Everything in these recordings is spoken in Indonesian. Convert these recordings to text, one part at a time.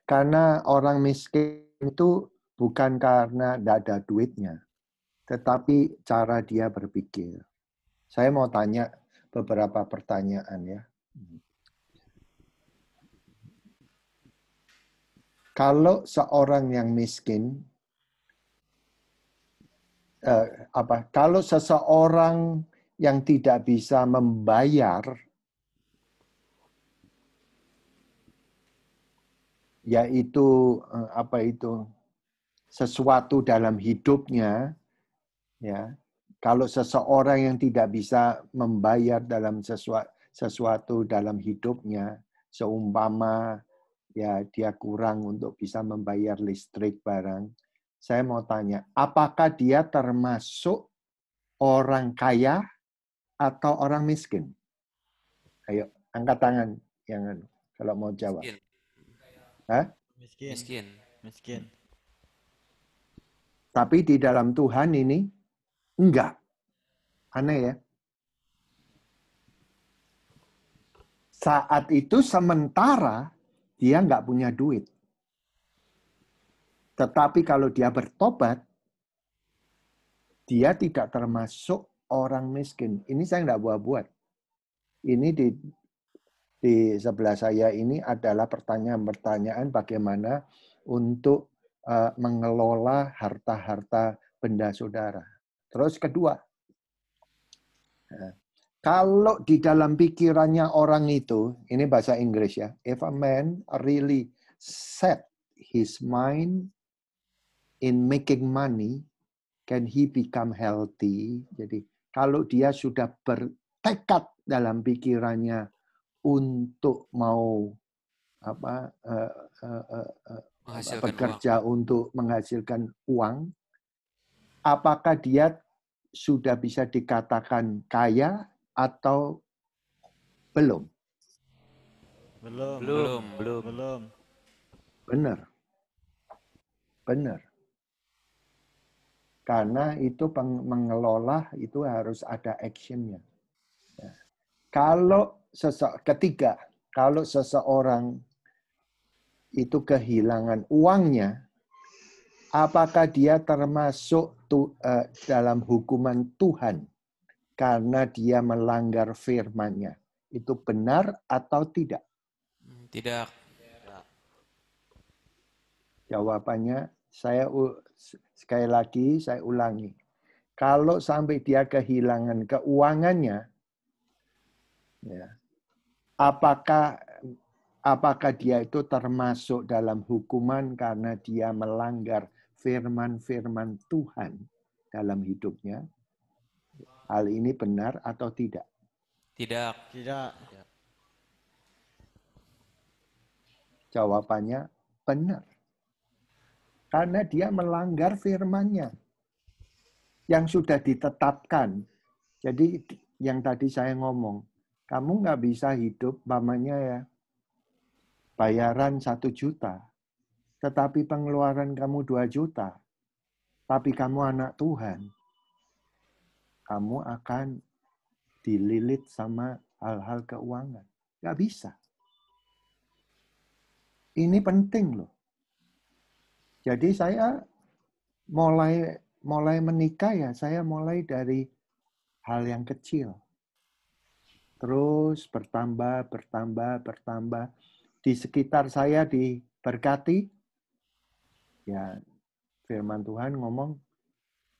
Karena orang miskin itu bukan karena tidak ada duitnya, tetapi cara dia berpikir. Saya mau tanya beberapa pertanyaan ya. Kalau seorang yang miskin, kalau seseorang yang tidak bisa membayar, yaitu sesuatu dalam hidupnya, ya. Kalau seseorang yang tidak bisa membayar dalam sesuatu dalam hidupnya, seumpama ya dia kurang untuk bisa membayar listrik barang. Saya mau tanya, apakah dia termasuk orang kaya atau orang miskin? Ayo, angkat tangan yang kalau mau jawab. Miskin. Hah? Miskin. Miskin. Miskin. Tapi di dalam Tuhan ini enggak. Aneh ya. Saat itu sementara dia nggak punya duit. Tetapi kalau dia bertobat, dia tidak termasuk orang miskin. Ini saya nggak buat-buat. Ini di sebelah saya ini adalah pertanyaan-pertanyaan bagaimana untuk mengelola harta-harta benda saudara. Terus kedua, kalau di dalam pikirannya orang itu, ini bahasa Inggris ya, if a man really set his mind in making money, can he become healthy? Jadi kalau dia sudah bertekad dalam pikirannya untuk mau Menghasilkan uang. bekerja untuk menghasilkan uang, apakah dia sudah bisa dikatakan kaya atau belum? Belum. Belum. Belum. Belum. Benar. Benar. Karena itu mengelola itu harus ada action-nya. Kalau ketiga, kalau seseorang itu kehilangan uangnya, apakah dia termasuk dalam hukuman Tuhan karena dia melanggar firman-Nya? Itu benar atau tidak? Tidak. Jawabannya sekali lagi saya ulangi. Kalau sampai dia kehilangan keuangannya, ya, apakah dia itu termasuk dalam hukuman karena dia melanggar firman-firman Tuhan dalam hidupnya? Hal ini benar atau tidak? Tidak. Tidak. Jawabannya benar. Karena dia melanggar firman-Nya yang sudah ditetapkan. Jadi yang tadi saya ngomong, kamu nggak bisa hidup, mamanya ya, bayaran 1 juta, tetapi pengeluaran kamu 2 juta, tapi kamu anak Tuhan, kamu akan dililit sama hal-hal keuangan. Nggak bisa. Ini penting loh. Jadi saya mulai menikah ya, saya mulai dari hal yang kecil. Terus bertambah. Di sekitar saya diberkati, ya firman Tuhan ngomong,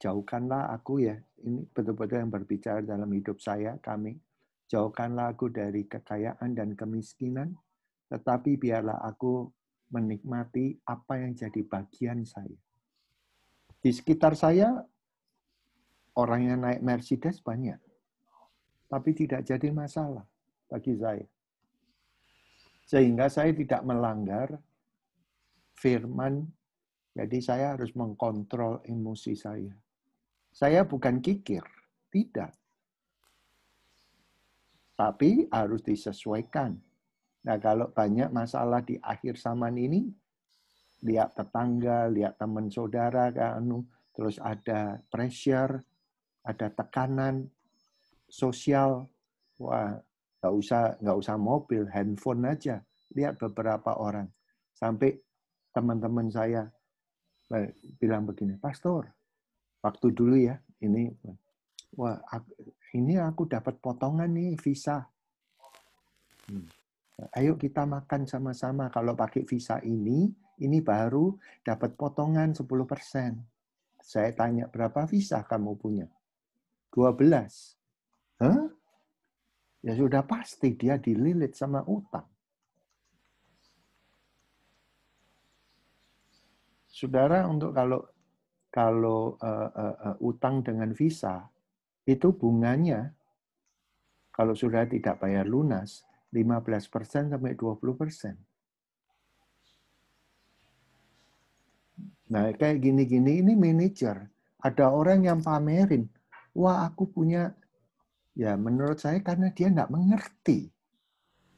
jauhkanlah aku ya, ini betul-betul yang berbicara dalam hidup saya, kami. Jauhkanlah aku dari kekayaan dan kemiskinan, tetapi biarlah aku menikmati apa yang jadi bagian saya. Di sekitar saya, orang yang naik Mercedes banyak. Tapi tidak jadi masalah bagi saya. Sehingga saya tidak melanggar firman, jadi saya harus mengkontrol emosi saya. Saya bukan kikir, tidak. Tapi harus disesuaikan. Nah, kalau banyak masalah di akhir zaman ini, lihat tetangga, lihat teman saudara, terus ada pressure, ada tekanan sosial, wah nggak usah mobil, handphone aja. Lihat beberapa orang sampai teman-teman saya bilang begini, Pastor, waktu dulu ya, ini, wah, ini aku dapat potongan nih visa. Ayo kita makan sama-sama. Kalau pakai visa ini baru dapat potongan 10%. Saya tanya, berapa visa kamu punya? 12. Hah? Ya sudah pasti dia dililit sama utang. Saudara, untuk kalau utang dengan visa, itu bunganya, kalau sudah tidak bayar lunas, 15% sampai 20%. Nah, kayak gini-gini, ini manajer. Ada orang yang pamerin, wah aku punya, ya menurut saya karena dia nggak mengerti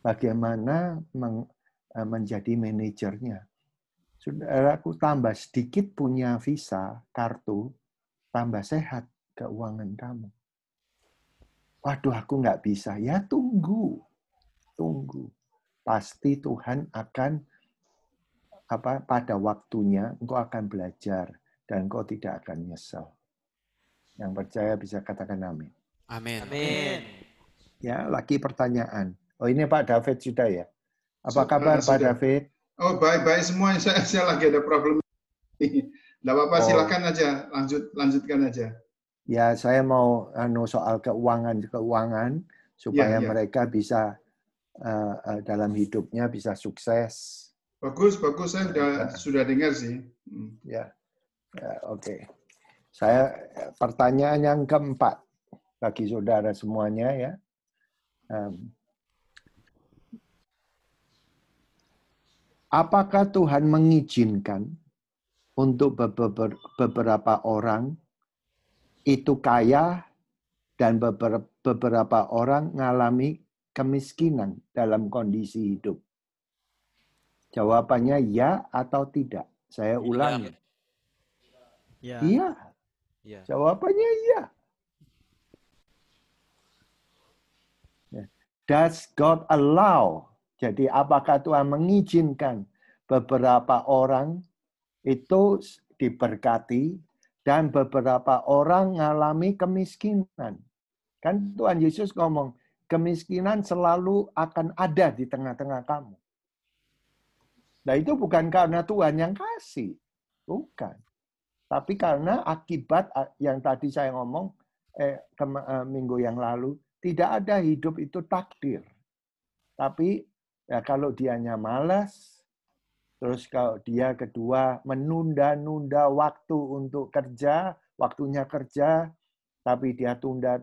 bagaimana menjadi manajernya. Saudaraku, tambah sedikit punya visa, kartu, tambah sehat keuangan kamu. Waduh, aku nggak bisa. Ya tunggu. Pasti Tuhan akan, pada waktunya, engkau akan belajar. Dan engkau tidak akan nyesel. Yang percaya bisa katakan amin. Amin. Amin. Ya, lagi pertanyaan. Oh, ini Pak David sudah ya? Apa kabar Pak David? Oh, baik-baik semua. Saya lagi ada problem. Tidak apa-apa, silakan aja. Lanjutkan aja. Ya, saya mau soal keuangan supaya mereka bisa dalam hidupnya bisa sukses. Bagus. Saya sudah dengar sih. Ya, oke. Saya pertanyaan yang keempat bagi saudara semuanya ya. Apakah Tuhan mengizinkan untuk beberapa orang itu kaya dan beberapa orang mengalami kemiskinan dalam kondisi hidup? Jawabannya ya atau tidak. Saya ulangi. Ya. Iya. Ya. Jawabannya iya. Does God allow? Jadi apakah Tuhan mengizinkan beberapa orang itu diberkati dan beberapa orang mengalami kemiskinan? Kan Tuhan Yesus ngomong, kemiskinan selalu akan ada di tengah-tengah kamu. Nah itu bukan karena Tuhan yang kasih. Bukan. Tapi karena akibat yang tadi saya ngomong minggu yang lalu, tidak ada hidup itu takdir. Tapi ya kalau dianya malas, terus kalau dia kedua menunda-nunda waktu untuk kerja, waktunya kerja, tapi dia tunda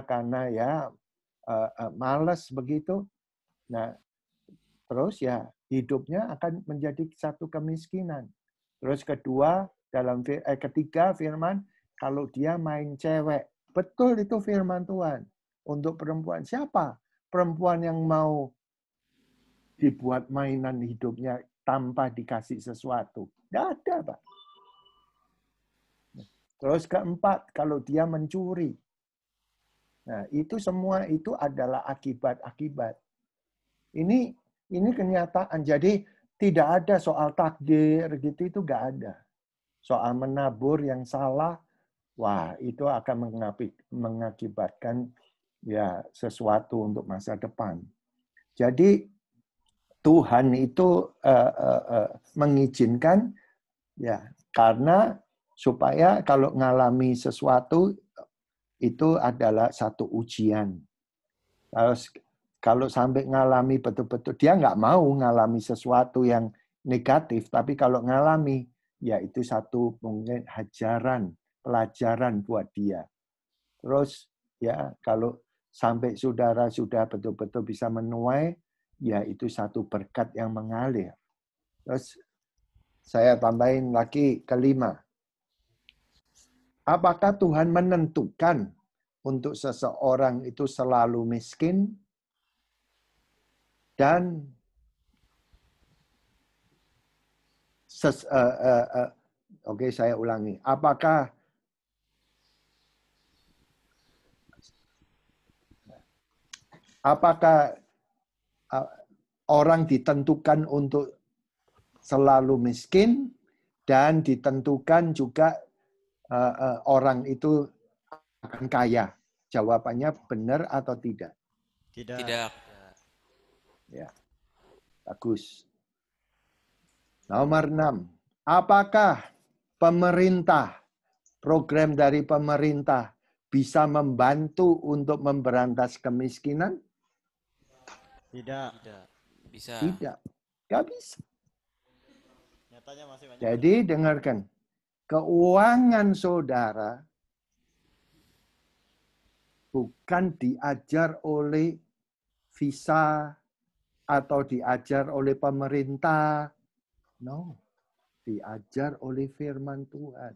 karena ya malas begitu. Nah, terus ya hidupnya akan menjadi satu kemiskinan. Terus ketiga firman, kalau dia main cewek. Betul itu firman Tuhan. Untuk perempuan, siapa perempuan yang mau dibuat mainan hidupnya tanpa dikasih sesuatu? Tidak ada, Pak. Terus keempat, kalau dia mencuri. Nah, itu semua itu adalah akibat-akibat. Ini kenyataan. Jadi tidak ada soal takdir gitu, itu nggak ada. Soal menabur yang salah, wah itu akan mengakibatkan ya sesuatu untuk masa depan. Jadi Tuhan itu mengizinkan ya karena supaya kalau mengalami sesuatu itu adalah satu ujian. Kalau sampai ngalami betul-betul, dia nggak mau ngalami sesuatu yang negatif, tapi kalau ngalami, ya itu satu mungkin pelajaran buat dia. Terus ya kalau sampai saudara sudah betul-betul bisa menuai, ya itu satu berkat yang mengalir. Terus saya tambahin lagi kelima. Apakah Tuhan menentukan untuk seseorang itu selalu miskin? Dan oke, saya ulangi. Apakah orang ditentukan untuk selalu miskin dan ditentukan juga orang itu akan kaya? Jawabannya benar atau tidak? Tidak. Tidak. Ya, bagus. Nomor 6. Apakah pemerintah, program dari pemerintah bisa membantu untuk memberantas kemiskinan? Tidak. Tidak. Bisa. Tidak. Nggak bisa. Nyatanya masih banyak. Jadi dengarkan. Keuangan saudara bukan diajar oleh visa atau diajar oleh pemerintah. No. Diajar oleh firman Tuhan.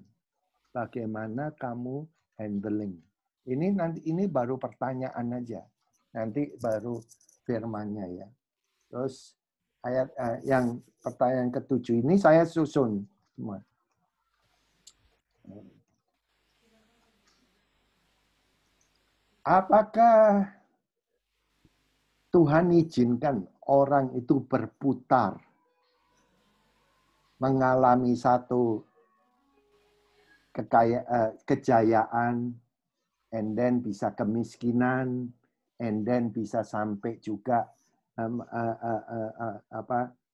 Bagaimana kamu handling. Ini baru pertanyaan aja. Nanti baru firmannya ya. Terus ayat yang pertanyaan ke-7 ini saya susun semua. Apakah Tuhan izinkan orang itu berputar, mengalami satu kejayaan, and then bisa kemiskinan, and then bisa sampai juga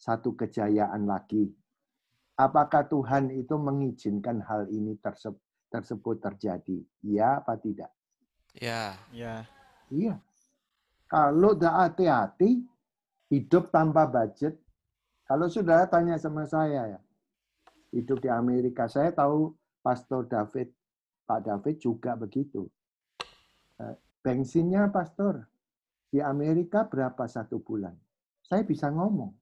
satu kejayaan lagi. Apakah Tuhan itu mengizinkan hal ini tersebut terjadi? Ya apa tidak? Ya. Ya. Iya. Kalau tidak hati-hati, hidup tanpa budget. Kalau saudara tanya sama saya ya, hidup di Amerika, saya tahu Pastor David, Pak David juga begitu. Bensinnya Pastor, di Amerika berapa satu bulan? Saya bisa ngomong.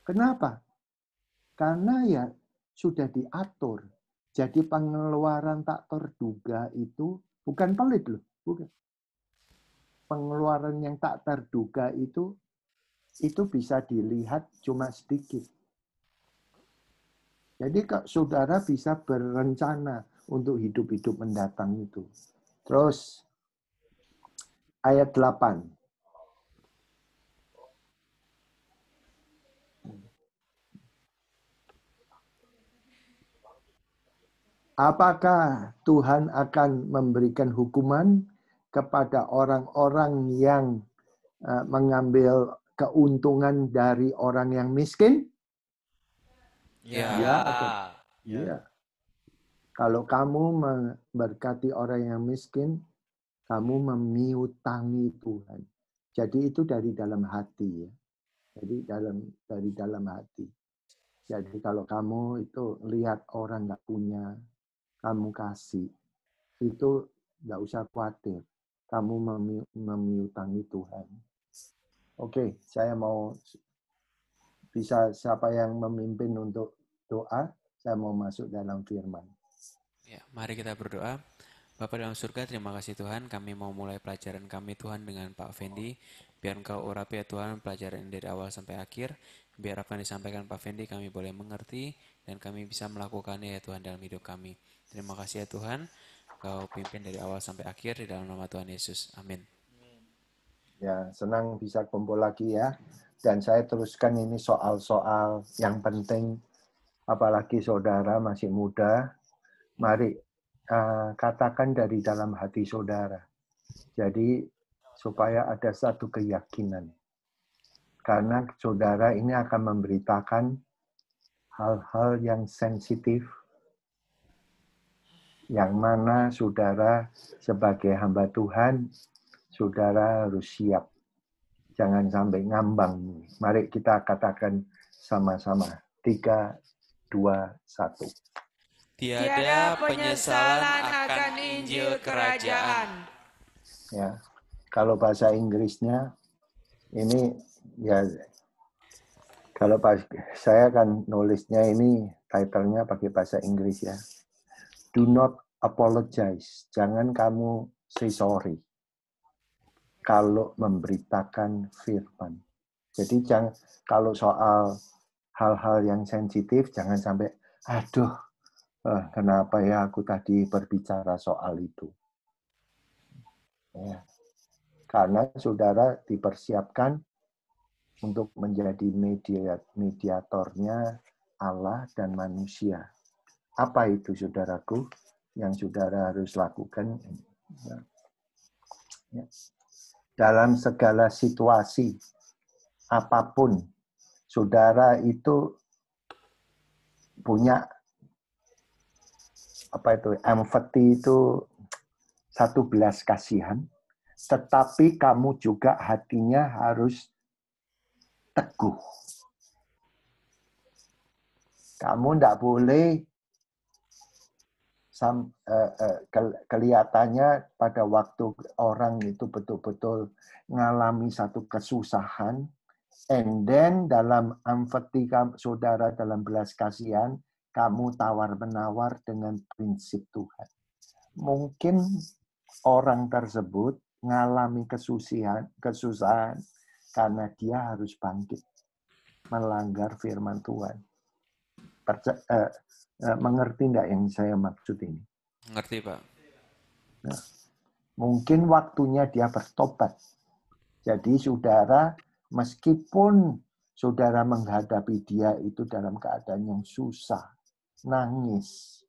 Kenapa? Karena ya sudah diatur. Jadi pengeluaran tak terduga itu bukan pelit loh, bukan. Pengeluaran yang tak terduga itu bisa dilihat cuma sedikit. Jadi saudara bisa berencana untuk hidup-hidup mendatang itu. Terus ayat 8. Apakah Tuhan akan memberikan hukuman kepada orang-orang yang mengambil keuntungan dari orang yang miskin? Ya. Ya atau ya. Kalau kamu memberkati orang yang miskin, kamu memiutangi Tuhan. Jadi itu dari dalam hati ya. Jadi dari dalam hati. Jadi kalau kamu itu lihat orang nggak punya, kamu kasih, itu nggak usah khawatir. Kamu memiutangi Tuhan. Oke, saya mau bisa siapa yang memimpin untuk doa, saya mau masuk dalam firman. Ya, mari kita berdoa. Bapa dalam surga, terima kasih Tuhan. Kami mau mulai pelajaran kami Tuhan dengan Pak Fendi. Biar Engkau urapi ya Tuhan pelajaran ini dari awal sampai akhir. Biar apa yang disampaikan Pak Fendi kami boleh mengerti dan kami bisa melakukannya ya Tuhan dalam hidup kami. Terima kasih ya Tuhan. Kau pimpin dari awal sampai akhir di dalam nama Tuhan Yesus. Amin. Ya, senang bisa kumpul lagi ya. Dan saya teruskan ini soal-soal yang penting. Apalagi saudara masih muda. Mari katakan dari dalam hati saudara. Jadi supaya ada satu keyakinan. Karena saudara ini akan memberitakan hal-hal yang sensitif, yang mana saudara sebagai hamba Tuhan, saudara harus siap. Jangan sampai ngambang. Mari kita katakan sama-sama. 3, 2, 1. Tiada penyesalan akan Injil Kerajaan. Ya, kalau bahasa Inggrisnya ini ya, kalau saya kan nulisnya ini title-nya pakai bahasa Inggris ya. Do not apologize. Jangan kamu say sorry kalau memberitakan firman. Jadi kalau soal hal-hal yang sensitif jangan sampai aduh kenapa ya aku tadi berbicara soal itu. Ya. Karena saudara dipersiapkan untuk menjadi mediatornya Allah dan manusia. Apa itu, saudaraku, yang saudara harus lakukan? Dalam segala situasi, apapun, saudara itu punya empathy itu satu belas kasihan, tetapi kamu juga hatinya harus teguh. Kamu tidak boleh kelihatannya pada waktu orang itu betul-betul mengalami satu kesusahan, and then dalam empathy saudara, dalam belas kasihan, kamu tawar-menawar dengan prinsip Tuhan. Mungkin orang tersebut mengalami kesusahan karena dia harus bangkit, melanggar firman Tuhan. Mengerti enggak yang saya maksud ini? Mengerti, Pak. Nah, mungkin waktunya dia bertobat. Jadi saudara, meskipun saudara menghadapi dia itu dalam keadaan yang susah, nangis.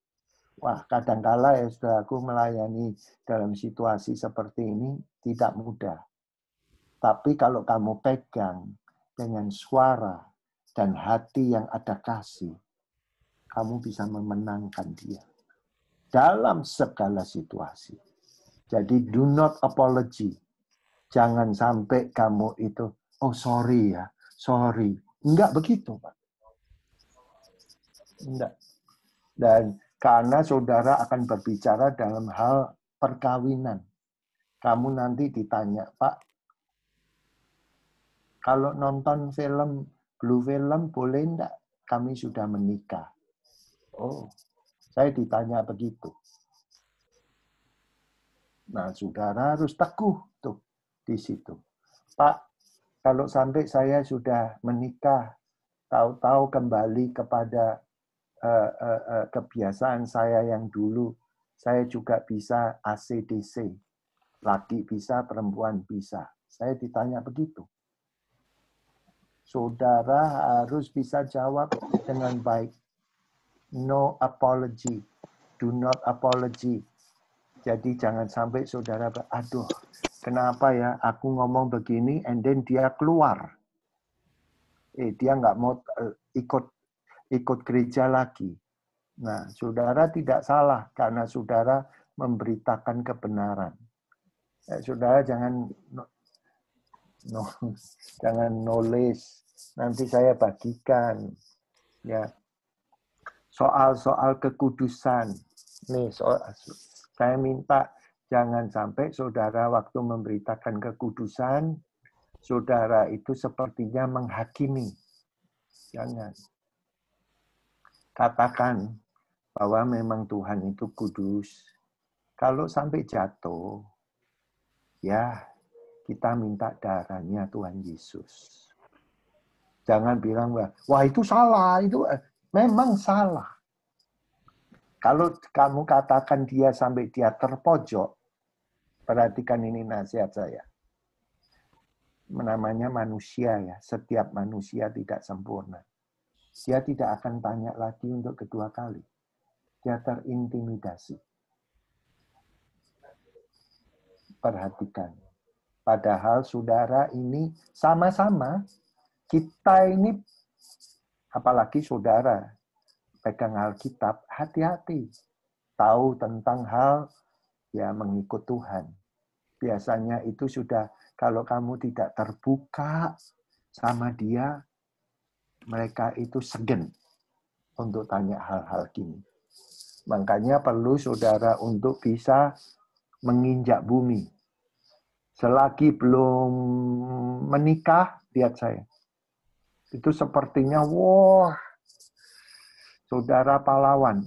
Wah, kadangkala ya saudaraku, melayani dalam situasi seperti ini tidak mudah. Tapi kalau kamu pegang dengan suara dan hati yang ada kasih, kamu bisa memenangkan dia dalam segala situasi. Jadi do not apology. Jangan sampai kamu itu, oh sorry ya, sorry. Enggak begitu, Pak. Enggak. Dan karena saudara akan berbicara dalam hal perkawinan. Kamu nanti ditanya, Pak, kalau nonton film, blue film boleh enggak? Kami sudah menikah. Oh, saya ditanya begitu. Nah, saudara harus teguh tuh di situ. Pak, kalau sampai saya sudah menikah, tahu-tahu kembali kepada kebiasaan saya yang dulu, saya juga bisa ACDC. Laki bisa, perempuan bisa. Saya ditanya begitu. Saudara harus bisa jawab dengan baik. No apology. Do not apology. Jadi jangan sampai saudara, aduh, kenapa ya aku ngomong begini, and then dia keluar. Dia nggak mau ikut gereja lagi. Nah, saudara tidak salah karena saudara memberitakan kebenaran. Saudara jangan jangan nulis. Nanti saya bagikan. Ya, soal kekudusan. Nih, saya minta jangan sampai saudara waktu memberitakan kekudusan, saudara itu sepertinya menghakimi. Jangan. Katakan bahwa memang Tuhan itu kudus. Kalau sampai jatuh, ya kita minta darahnya Tuhan Yesus. Jangan bilang, wah itu salah, itu memang salah. Kalau kamu katakan dia sampai dia terpojok, perhatikan ini nasihat saya. Namanya manusia ya, setiap manusia tidak sempurna. Dia tidak akan tanya lagi untuk kedua kali. Dia terintimidasi. Perhatikan. Padahal saudara ini sama-sama, kita ini, apalagi saudara, pegang Alkitab, hati-hati. Tahu tentang hal ya mengikut Tuhan. Biasanya itu sudah, kalau kamu tidak terbuka sama dia, mereka itu segan untuk tanya hal-hal gini. Makanya perlu saudara untuk bisa menginjak bumi. Selagi belum menikah, lihat saya. Itu sepertinya, wah, saudara pahlawan.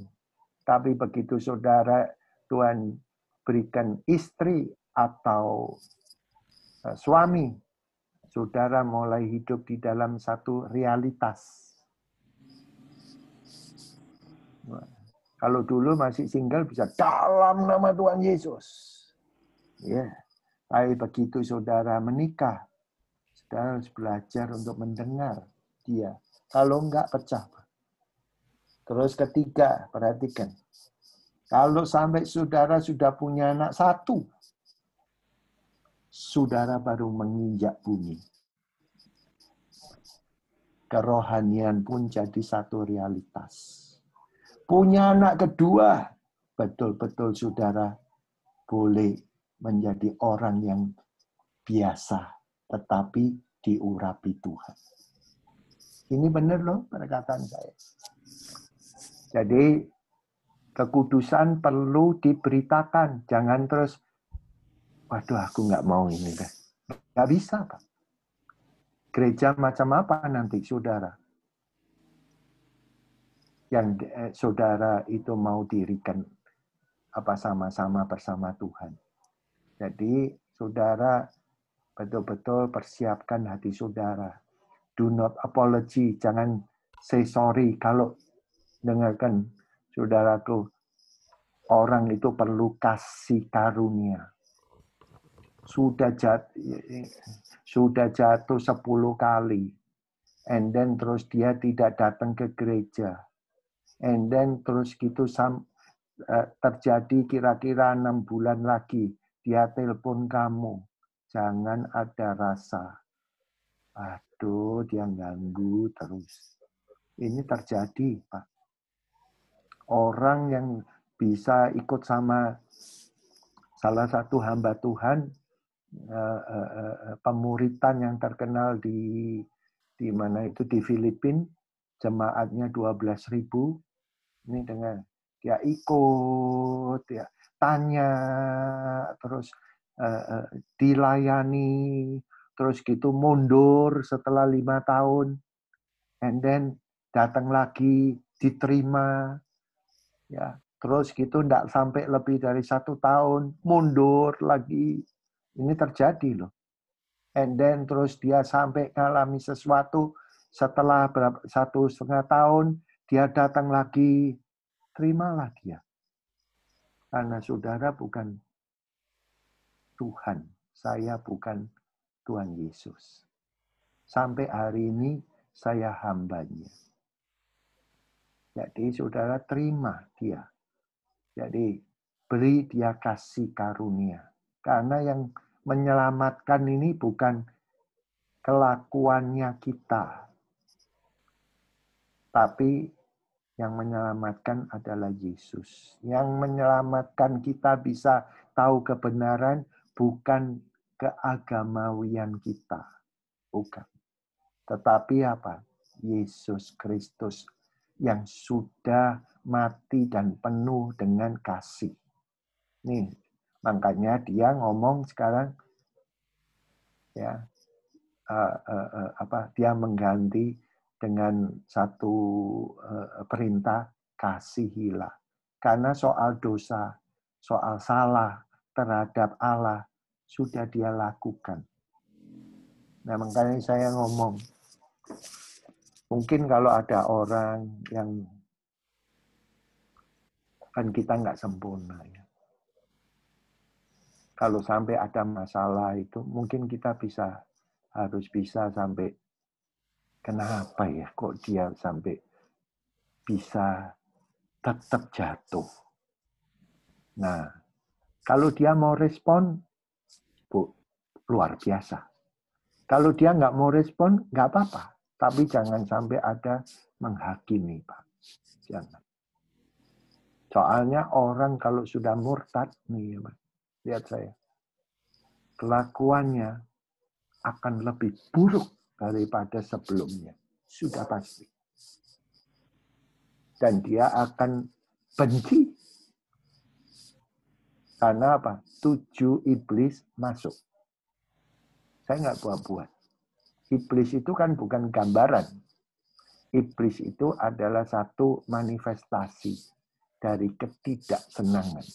Tapi begitu saudara Tuhan berikan istri atau suami, saudara mulai hidup di dalam satu realitas. Kalau dulu masih single bisa dalam nama Tuhan Yesus. Ya. Tapi begitu saudara menikah, saudara harus belajar untuk mendengar dia. Kalau enggak pecah. Terus ketiga, perhatikan. Kalau sampai saudara sudah punya anak satu, saudara baru menginjak bumi. Kerohanian pun jadi satu realitas. Punya anak kedua, betul-betul saudara boleh menjadi orang yang biasa, tetapi diurapi Tuhan. Ini benar loh perkataan saya. Jadi kekudusan perlu diberitakan. Jangan terus, waduh aku nggak mau ini deh. Nggak bisa, Pak. Gereja macam apa nanti, saudara? Yang saudara itu mau dirikan apa sama-sama bersama Tuhan. Jadi, saudara betul-betul persiapkan hati saudara. Do not apology. Jangan say sorry kalau dengarkan, saudaraku, orang itu perlu kasih karunia. Sudah jatuh 10 kali. And then terus dia tidak datang ke gereja. And then terus gitu terjadi kira-kira 6 bulan lagi. Dia telepon kamu. Jangan ada rasa, aduh dia ganggu terus. Ini terjadi, Pak. Orang yang bisa ikut sama salah satu hamba Tuhan, pemuritan yang terkenal di mana itu di Filipina, jemaatnya 12.000. Ini dengan dia ikut, dia tanya, terus dilayani, terus gitu mundur setelah 5 tahun, and then datang lagi, diterima, ya. Terus gitu enggak sampai lebih dari 1 tahun, mundur lagi. Ini terjadi loh. And then terus dia sampai mengalami sesuatu, setelah 1,5 tahun, dia datang lagi, terimalah dia. Karena saudara bukan Tuhan, saya bukan Tuhan Yesus. Sampai hari ini saya hambanya. Jadi saudara terima dia. Jadi beri dia kasih karunia. Karena yang menyelamatkan ini bukan kelakuannya kita. Tapi yang menyelamatkan adalah Yesus. Yang menyelamatkan kita bisa tahu kebenaran bukan keagamawian kita. Bukan. Tetapi apa? Yesus Kristus yang sudah mati dan penuh dengan kasih. Nih, makanya dia ngomong sekarang, ya, dia mengganti dengan satu perintah, kasihilah. Karena soal dosa, soal salah terhadap Allah sudah dia lakukan. Nah, makanya saya ngomong, mungkin kalau ada orang yang kan kita nggak sempurna ya. Kalau sampai ada masalah itu, mungkin kita harus bisa sampai, kenapa ya kok dia sampai bisa tetap jatuh. Nah, kalau dia mau respon, luar biasa. Kalau dia nggak mau respon, nggak apa-apa. Tapi jangan sampai ada menghakimi, Pak. Jangan. Soalnya orang kalau sudah murtad, nih, lihat saya, kelakuannya akan lebih buruk daripada sebelumnya. Sudah pasti. Dan dia akan benci. Karena apa? 7 iblis masuk. Saya nggak buat-buat. Iblis itu kan bukan gambaran. Iblis itu adalah satu manifestasi dari ketidaksenangan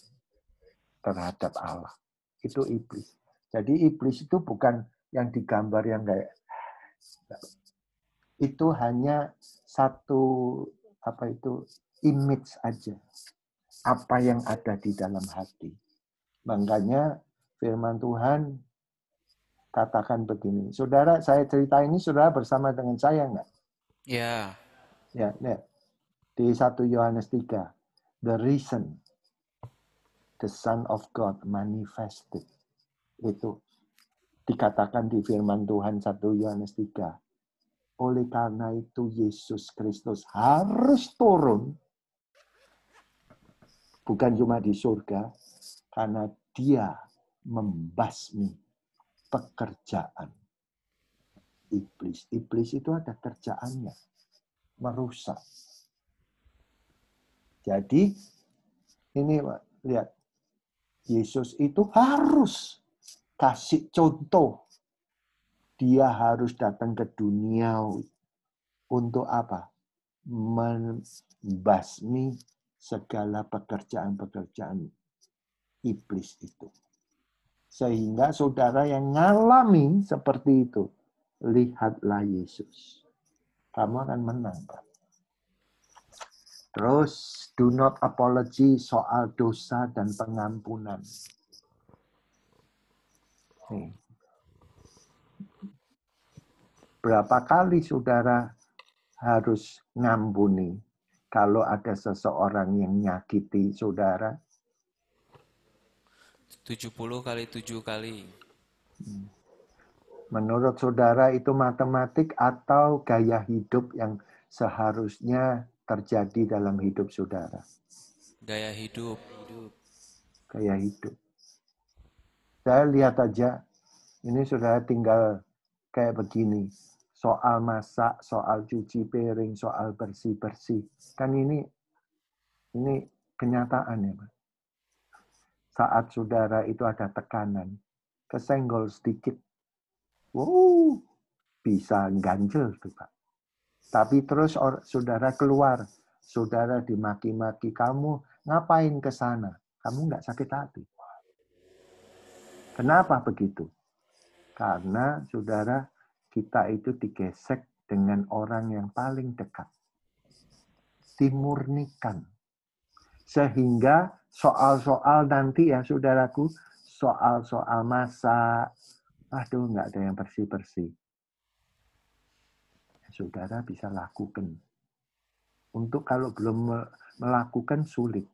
terhadap Allah. Itu iblis. Jadi iblis itu bukan yang digambar yang kayak, itu hanya satu image aja. Apa yang ada di dalam hati. Makanya firman Tuhan katakan begini. Saudara, saya cerita ini saudara bersama dengan saya enggak? Ya. Ya. Di 1 Yohanes 3, the reason the Son of God manifested. Itu dikatakan di firman Tuhan 1 Yohanes 3. Oleh karena itu Yesus Kristus harus turun. Bukan cuma di surga. Karena dia membasmi pekerjaan iblis. Iblis itu ada kerjaannya. Merusak. Jadi, ini lihat. Yesus itu harus kasih contoh. Dia harus datang ke dunia untuk apa? Membasmi segala pekerjaan-pekerjaan iblis itu. Sehingga saudara yang ngalami seperti itu, lihatlah Yesus. Kamu akan menang, Pak. Terus, do not apology soal dosa dan pengampunan. Berapa kali saudara harus ngampuni kalau ada seseorang yang nyakiti saudara? 70 kali 7 kali. Menurut saudara itu matematik atau gaya hidup yang seharusnya terjadi dalam hidup saudara? Gaya hidup. Gaya hidup. Saya lihat aja, ini saudara tinggal kayak begini. Soal masak, soal cuci piring, soal bersih-bersih. Kan ini kenyataan ya, Pak. Saat saudara itu ada tekanan, kesenggol sedikit, wow, bisa ganjel tuh, Pak. Tapi terus saudara keluar, saudara dimaki-maki, kamu ngapain ke sana? Kamu nggak sakit hati. Kenapa begitu? Karena saudara, kita itu digesek dengan orang yang paling dekat. Dimurnikan. Sehingga soal-soal nanti ya saudaraku, soal-soal masak, aduh nggak ada yang bersih-bersih. Saudara bisa lakukan. Untuk kalau belum melakukan sulit.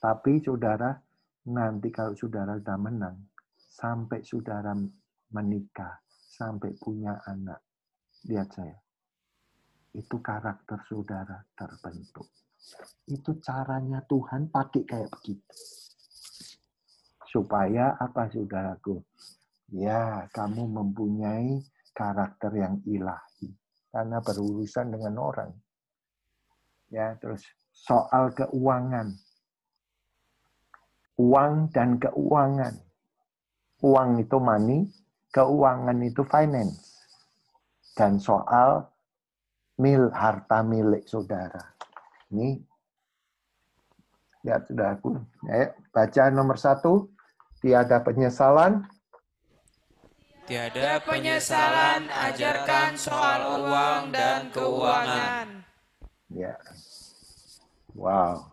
Tapi saudara, nanti kalau saudara sudah menang, sampai saudara menikah, sampai punya anak, lihat saya. Itu karakter saudara terbentuk. Itu caranya Tuhan pakai kayak begitu. Supaya apa saudaraku? Ya, kamu mempunyai karakter yang ilahi. Karena berurusan dengan orang. Ya, terus soal keuangan. Uang dan keuangan. Uang itu money, keuangan itu finance. Dan soal harta milik saudara. Ini, lihat saudaraku. Ayo, baca nomor 1. Tiada penyesalan. Tiada penyesalan, ajarkan soal uang dan keuangan. Ya. Wow.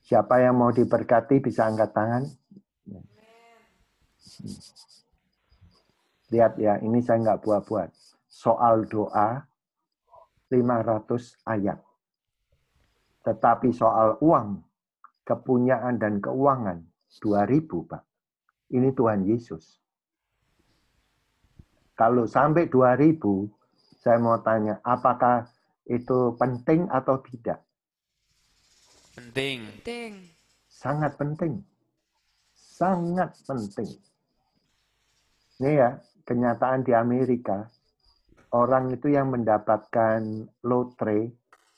Siapa yang mau diberkati bisa angkat tangan. Lihat ya, ini saya nggak buat-buat. Soal doa, 500 ayat. Tetapi soal uang, kepunyaan dan keuangan, 2000, Pak. Ini Tuhan Yesus. Kalau sampai 2000, saya mau tanya, apakah itu penting atau tidak? Penting. Sangat penting. Sangat penting. Ini ya, kenyataan di Amerika, orang itu yang mendapatkan lotre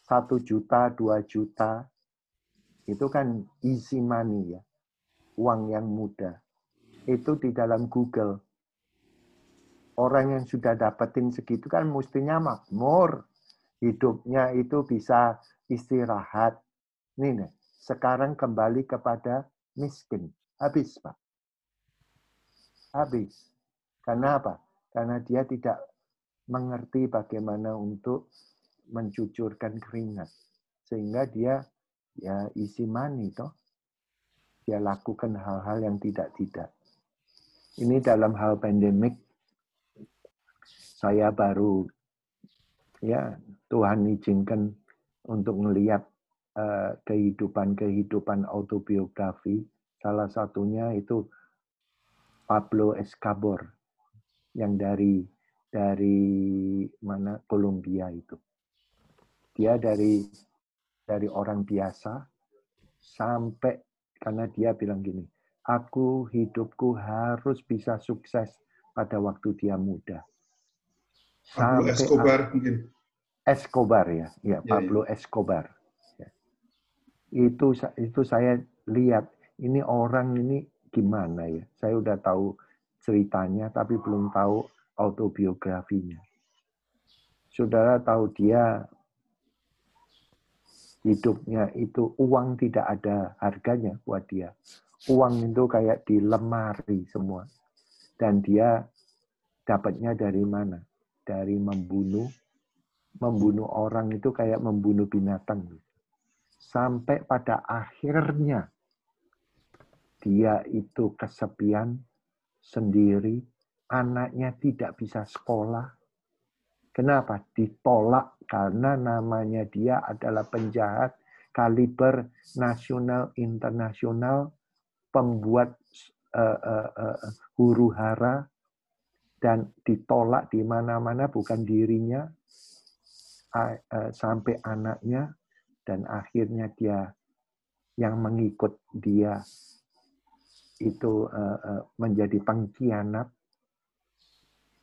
1 juta, 2 juta, itu kan easy money ya, uang yang mudah. Itu di dalam Google. Orang yang sudah dapetin segitu kan mestinya makmur. Hidupnya itu bisa istirahat. Nih, sekarang kembali kepada miskin. Habis, Pak. Habis. Karena apa? Karena dia tidak mengerti bagaimana untuk mencucurkan keringat. Sehingga dia ya isi money toh. Dia lakukan hal-hal yang tidak-tidak. Ini dalam hal pandemik, saya baru, ya Tuhan izinkan untuk melihat kehidupan autobiografi. Salah satunya itu Pablo Escobar yang dari mana Kolombia itu. Dia dari orang biasa sampai, karena dia bilang gini, hidupku harus bisa sukses pada waktu dia muda. Pablo Escobar mungkin. Escobar ya, Pablo Escobar. Ya. Itu saya lihat, ini orang ini gimana ya. Saya udah tahu ceritanya, tapi belum tahu autobiografinya. Saudara tahu dia hidupnya itu, uang tidak ada harganya buat dia. Uang itu kayak di lemari semua. Dan dia dapatnya dari mana? Dari membunuh orang itu kayak membunuh binatang. Sampai pada akhirnya dia itu kesepian, sendiri, anaknya tidak bisa sekolah. Kenapa? Ditolak karena namanya dia adalah penjahat kaliber nasional internasional, pembuat huru-hara, dan ditolak di mana-mana, bukan dirinya, sampai anaknya, dan akhirnya dia yang mengikut dia itu menjadi pengkhianat,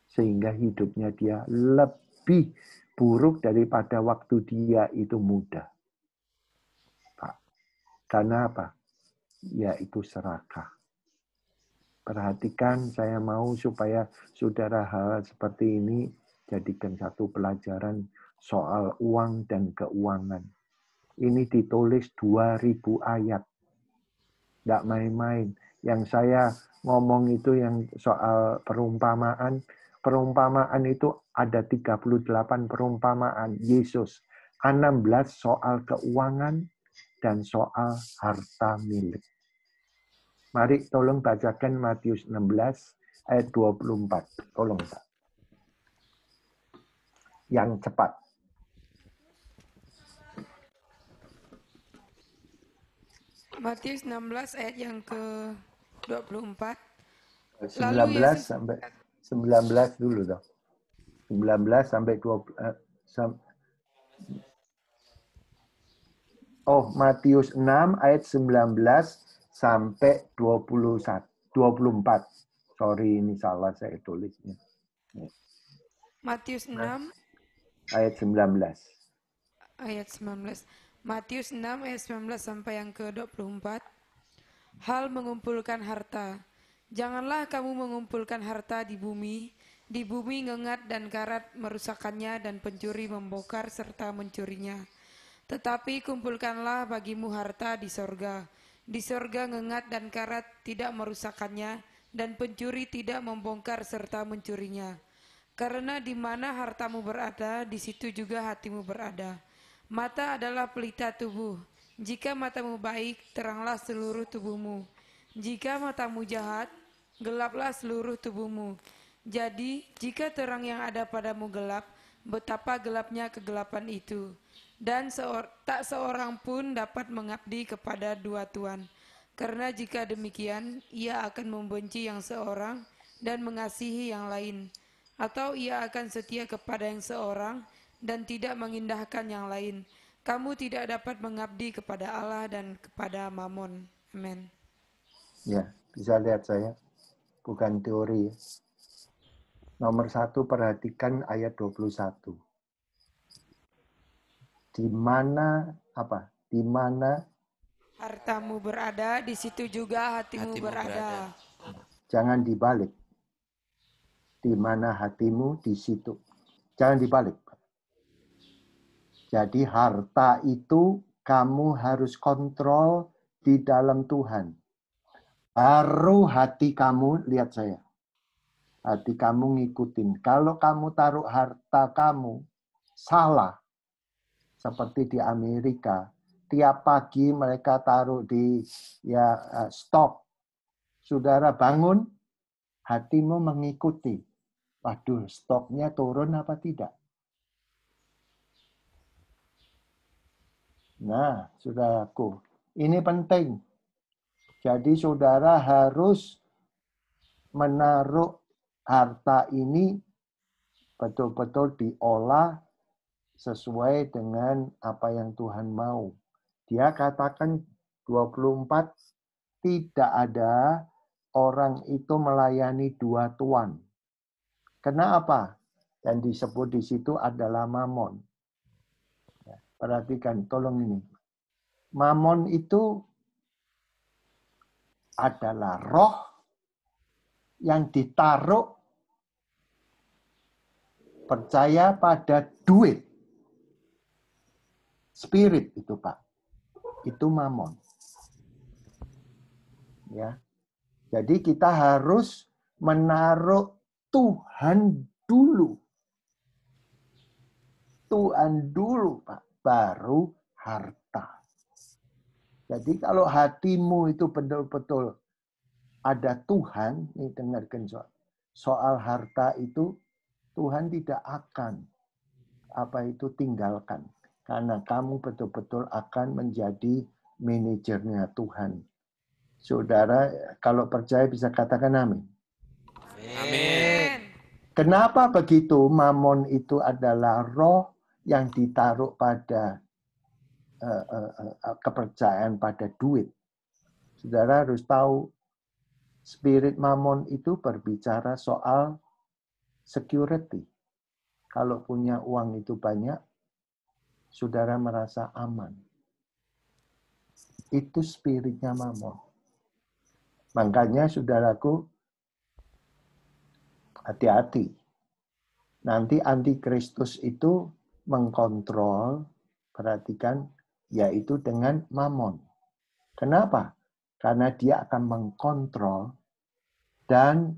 sehingga hidupnya dia lebih buruk daripada waktu dia itu muda. Pak. Karena apa? Yaitu serakah. Perhatikan, saya mau supaya saudara hal seperti ini jadikan satu pelajaran soal uang dan keuangan. Ini ditulis 2000 ayat. Tidak main-main. Yang saya ngomong itu yang soal perumpamaan. Perumpamaan itu ada 38 perumpamaan Yesus. 16 soal keuangan dan soal harta milik. Mari tolong bacakan Matius 16 ayat 24. Tolong, Pak. Yang cepat. Matius 16 ayat yang ke-24. 19 sampai 19 dulu dong. 19 sampai 20. Matius 6 ayat 19 sampai 24. Sorry, ini salah saya tulisnya. Matius 6 ayat 19. Ayat 19. Matius 6 ayat 19 sampai yang ke-24. Hal mengumpulkan harta. Janganlah kamu mengumpulkan harta di bumi ngengat dan karat merusakkannya dan pencuri membongkar serta mencurinya. Tetapi kumpulkanlah bagimu harta di sorga. Di sorga ngengat dan karat tidak merusakkannya dan pencuri tidak membongkar serta mencurinya. Karena di mana hartamu berada, di situ juga hatimu berada. Mata adalah pelita tubuh. Jika matamu baik, teranglah seluruh tubuhmu. Jika matamu jahat, gelaplah seluruh tubuhmu. Jadi, jika terang yang ada padamu gelap, betapa gelapnya kegelapan itu. Dan tak seorang pun dapat mengabdi kepada dua tuan. Karena jika demikian, ia akan membenci yang seorang dan mengasihi yang lain. Atau ia akan setia kepada yang seorang dan tidak mengindahkan yang lain. Kamu tidak dapat mengabdi kepada Allah dan kepada Mamon. Amin. Ya, bisa lihat saya. Bukan teori. Nomor 1, perhatikan ayat 21. Di mana hartamu berada, di situ juga hatimu berada. Jangan dibalik. Di mana hatimu, di situ. Jangan dibalik. Jadi harta itu kamu harus kontrol di dalam Tuhan. Baru hati kamu, lihat saya. Hati kamu ngikutin. Kalau kamu taruh harta kamu salah, seperti di Amerika, tiap pagi mereka taruh di stok. Saudara bangun, hatimu mengikuti. Waduh, stoknya turun apa tidak? Nah, saudaraku, ini penting. Jadi saudara harus menaruh harta ini betul-betul diolah sesuai dengan apa yang Tuhan mau. Dia katakan 24, tidak ada orang itu melayani dua tuan. Kenapa? Dan disebut di situ adalah mamon. Perhatikan, tolong ini. Mamon itu adalah roh yang ditaruh percaya pada duit. Spirit itu, Pak. Itu mamon. Ya. Jadi kita harus menaruh Tuhan dulu. Tuhan dulu, Pak. Baru harta. Jadi kalau hatimu itu betul-betul ada Tuhan, nih dengarkan soal harta itu, Tuhan tidak akan tinggalkan. Karena kamu betul-betul akan menjadi manajernya Tuhan. Saudara, kalau percaya bisa katakan amin. Amin. Kenapa begitu? Mamon itu adalah roh yang ditaruh pada kepercayaan pada duit. Saudara harus tahu, spirit mamon itu berbicara soal security. Kalau punya uang itu banyak, saudara merasa aman. Itu spiritnya mamon. Makanya saudaraku, hati-hati. Nanti antikristus itu mengkontrol, perhatikan, yaitu dengan mamon. Kenapa? Karena dia akan mengkontrol dan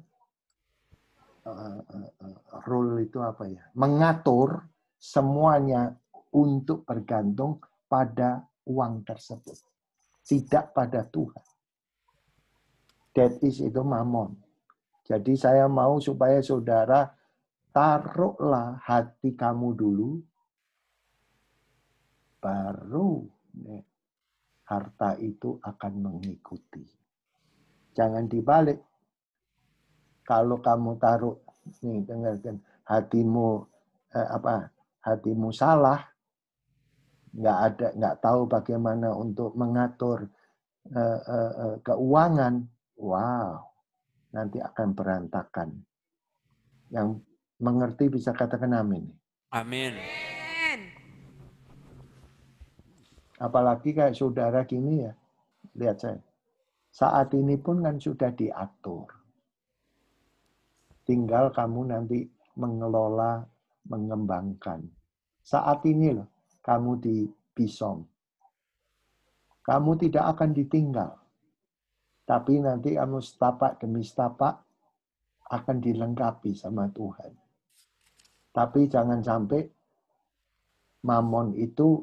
rule itu apa ya? Mengatur semuanya untuk bergantung pada uang tersebut. Tidak pada Tuhan. That is itu mamon. Jadi saya mau supaya saudara taruhlah hati kamu dulu, baru harta itu akan mengikuti. Jangan dibalik. Kalau kamu taruh, nih dengarkan, hatimu salah, nggak tahu bagaimana untuk mengatur keuangan, wow, nanti akan berantakan. Yang mengerti bisa katakan amin. Amin. Apalagi kayak saudara gini ya, lihat saya. Saat ini pun kan sudah diatur. Tinggal kamu nanti mengelola, mengembangkan. Saat ini loh, kamu di Bisom. Kamu tidak akan ditinggal. Tapi nanti kamu setapak demi setapak akan dilengkapi sama Tuhan. Tapi jangan sampai mamon itu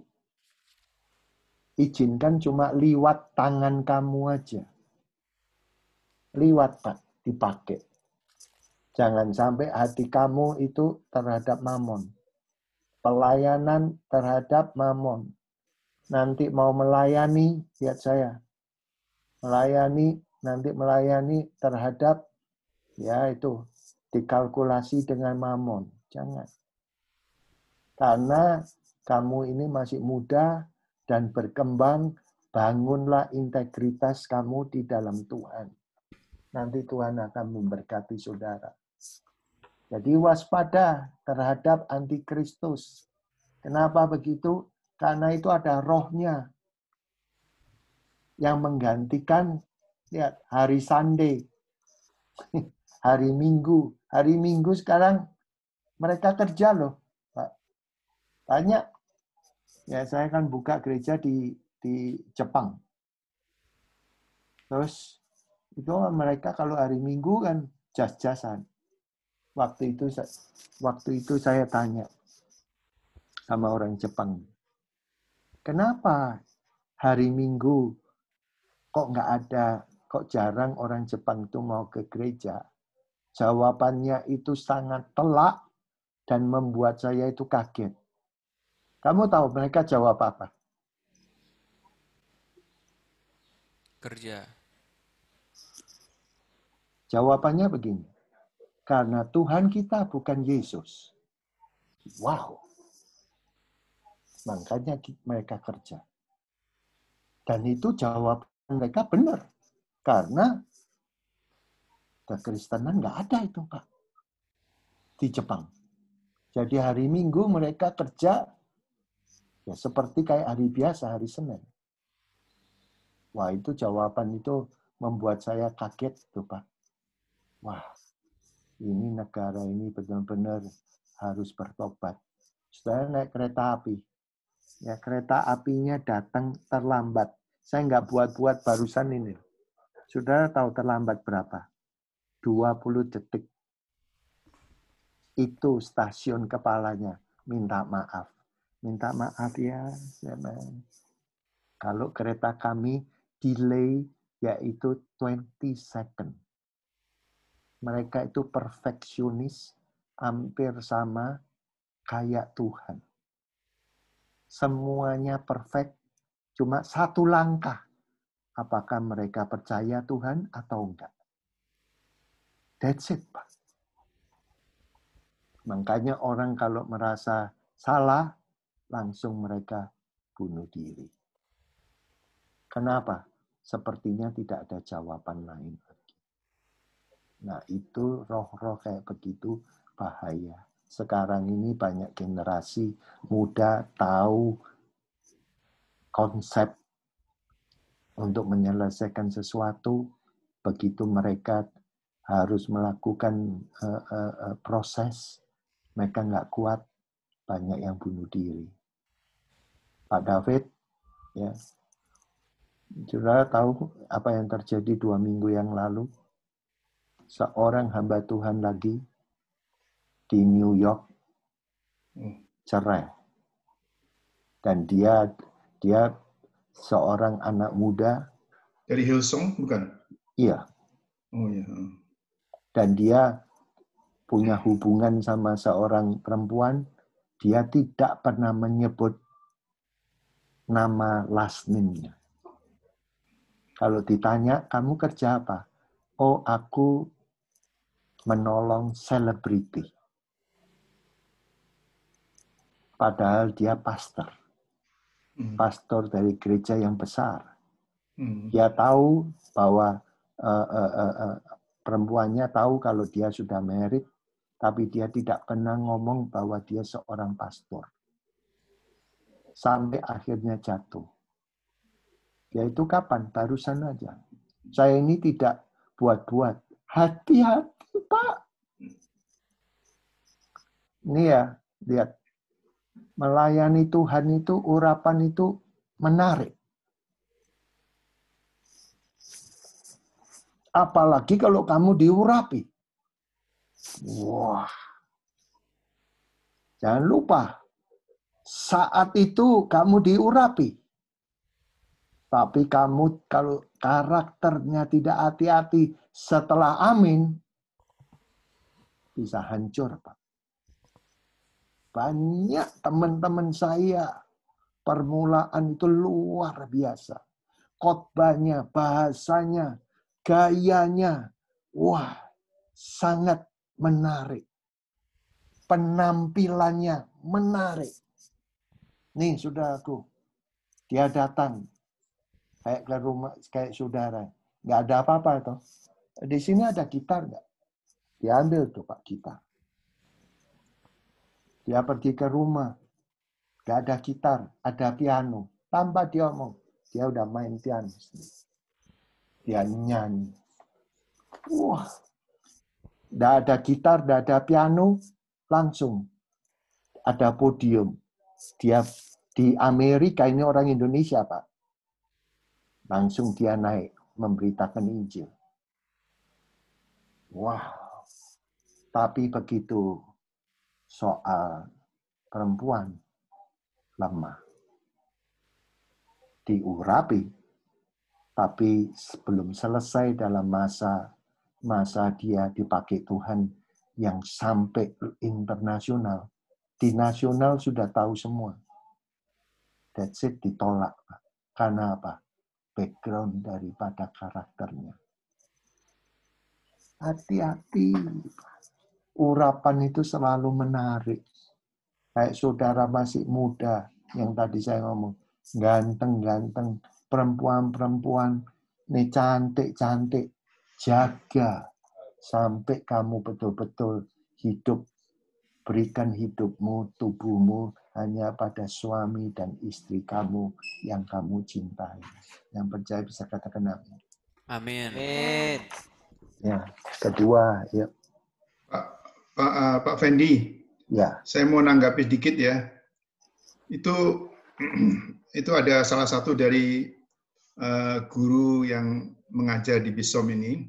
izinkan cuma liwat tangan kamu aja. Liwat, Pak, dipakai. Jangan sampai hati kamu itu terhadap mamon. Pelayanan terhadap mamon. Nanti mau melayani, lihat saya. Nanti melayani terhadap, ya itu, dikalkulasi dengan mamon. Jangan. Karena kamu ini masih muda dan berkembang, bangunlah integritas kamu di dalam Tuhan. Nanti Tuhan akan memberkati saudara. Jadi waspada terhadap antikristus. Kenapa begitu? Karena itu ada rohnya yang menggantikan, lihat, hari Sunday, hari Minggu. Hari Minggu sekarang mereka kerja loh, Pak. Banyak. Ya, saya kan buka gereja di Jepang. Terus itu mereka kalau hari Minggu kan jas-jasan. Waktu itu saya tanya sama orang Jepang, kenapa hari Minggu kok nggak ada, kok jarang orang Jepang itu mau ke gereja? Jawabannya itu sangat telak dan membuat saya itu kaget. Kamu tahu mereka jawab apa? Kerja. Jawabannya begini. Karena Tuhan kita bukan Yesus. Wow. Makanya mereka kerja. Dan itu jawaban mereka benar. Karena kekristenan nggak ada itu, Pak. Di Jepang. Jadi hari Minggu mereka kerja ya seperti kayak hari biasa, hari Senin. Wah, itu jawaban itu membuat saya kaget tuh, Pak. Wah, ini negara ini benar-benar harus bertobat. Saudara naik kereta api. Ya, kereta apinya datang terlambat. Saya nggak buat-buat barusan ini. Saudara tahu terlambat berapa? 20 detik. Itu stasiun kepalanya minta maaf. Minta maaf ya. Kalau kereta kami delay yaitu 20 second. Mereka itu perfeksionis, hampir sama kayak Tuhan. Semuanya perfect, cuma satu langkah. Apakah mereka percaya Tuhan atau enggak? That's it, Pak. Makanya orang kalau merasa salah, langsung mereka bunuh diri. Kenapa? Sepertinya tidak ada jawaban lain lagi. Nah, itu roh-roh kayak begitu bahaya. Sekarang ini banyak generasi muda tahu konsep untuk menyelesaikan sesuatu, begitu mereka harus melakukan proses, mereka nggak kuat, banyak yang bunuh diri. Pak David, ya, saudara tahu apa yang terjadi 2 minggu yang lalu? Seorang hamba Tuhan lagi di New York cerai. Dan dia seorang anak muda. Dari Hillsong, bukan? Iya. Oh iya. Dan dia punya hubungan sama seorang perempuan. Dia tidak pernah menyebut nama last name-nya. Kalau ditanya, kamu kerja apa? Oh, aku menolong selebriti. Padahal dia pastor. Pastor dari gereja yang besar. Dia tahu bahwa perempuannya tahu kalau dia sudah married, tapi dia tidak pernah ngomong bahwa dia seorang pastor. Sampai akhirnya jatuh. Yaitu kapan? Barusan aja. Saya ini tidak buat-buat. Hati-hati, Pak. Ini ya, lihat. Melayani Tuhan itu, urapan itu menarik. Apalagi kalau kamu diurapi. Wah. Jangan lupa, saat itu kamu diurapi. Tapi kamu kalau karakternya tidak hati-hati setelah amin, bisa hancur, Pak. Banyak teman-teman saya, permulaan itu luar biasa. Khotbahnya, bahasanya, gayanya, wah, sangat menarik. Penampilannya menarik. Nih, saudaraku, dia datang kayak ke rumah, kayak saudara. Nggak ada apa-apa itu. Di sini ada gitar nggak? Diambil tuh Pak gitar. Dia pergi ke rumah, nggak ada gitar, ada piano. Tanpa dia omong, dia udah main piano sendiri. Dia nyanyi. Wah, nggak ada gitar, nggak ada piano, langsung ada podium. Dia di Amerika, ini orang Indonesia, Pak. Langsung dia naik, memberitakan Injil. Wow. Tapi begitu soal perempuan, lemah. Diurapi, tapi belum selesai dalam masa dia dipakai Tuhan yang sampai internasional. Di nasional sudah tahu semua. That's it, ditolak. Karena apa? background daripada karakternya. Hati-hati. Urapan itu selalu menarik. Kayak saudara masih muda, yang tadi saya ngomong, ganteng-ganteng, perempuan-perempuan, ini cantik-cantik, jaga sampai kamu betul-betul hidup, berikan hidupmu, tubuhmu hanya pada suami dan istri kamu yang kamu cintai. Yang percaya bisa katakan amin. Amin. Amin. Ya, kedua, ya. Pak Fendi, Ya. saya mau nanggapi sedikit ya. Itu ada salah satu dari guru yang mengajar di BISOM ini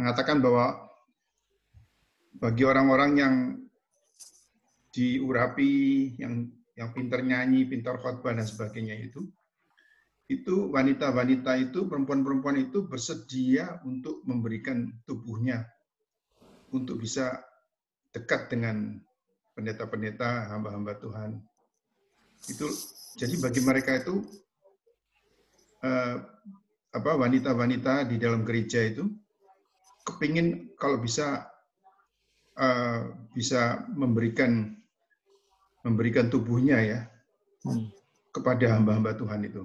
mengatakan bahwa bagi orang-orang yang diurapi, yang pintar nyanyi, pintar khotbah dan sebagainya itu wanita-wanita itu, perempuan-perempuan itu bersedia untuk memberikan tubuhnya untuk bisa dekat dengan pendeta-pendeta, hamba-hamba Tuhan. Itu jadi bagi mereka itu wanita-wanita di dalam gereja itu kepingin kalau bisa memberikan tubuhnya ya kepada hamba-hamba Tuhan itu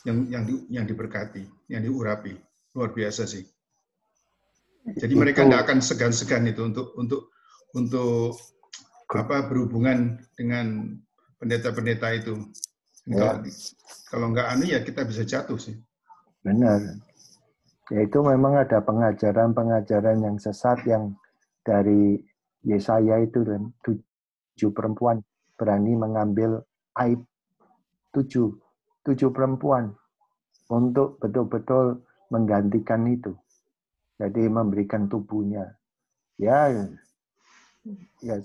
yang diberkati, yang diurapi. Luar biasa sih. Jadi mereka tidak akan segan-segan itu untuk berhubungan dengan pendeta-pendeta itu. Ya. Kalau nggak ya kita bisa jatuh sih. Benar. Ya itu memang ada pengajaran-pengajaran yang sesat yang dari Yesaya itu dan 7 perempuan berani mengambil aib 7 perempuan untuk betul-betul menggantikan itu. Jadi memberikan tubuhnya. Ya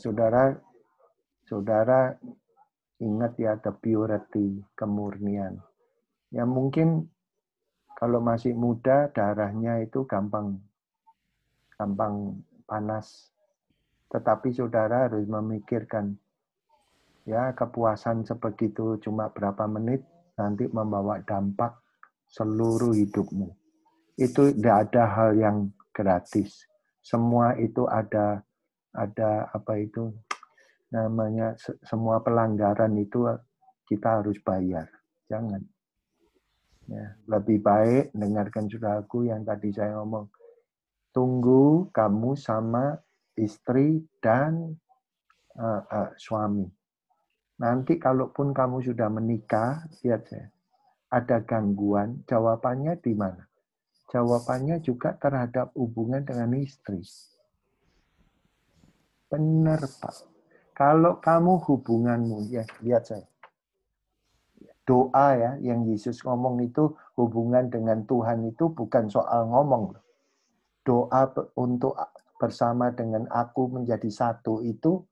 saudara ingat ya, the purity, kemurnian. Ya mungkin kalau masih muda darahnya itu gampang panas. Tetapi saudara harus memikirkan ya kepuasan sebegitu cuma berapa menit nanti membawa dampak seluruh hidupmu. Itu tidak ada hal yang gratis. Semua itu ada semua pelanggaran itu kita harus bayar. Jangan. Ya, lebih baik dengarkan saudaraku yang tadi saya ngomong. Tunggu kamu sama istri dan suami. Nanti kalaupun kamu sudah menikah, lihat saya, ada gangguan, jawabannya di mana? Jawabannya juga terhadap hubungan dengan istri. Benar, Pak. Kalau kamu hubunganmu, ya lihat saya. Doa ya, yang Yesus ngomong itu hubungan dengan Tuhan itu bukan soal ngomong. Doa untuk bersama dengan aku menjadi satu itu,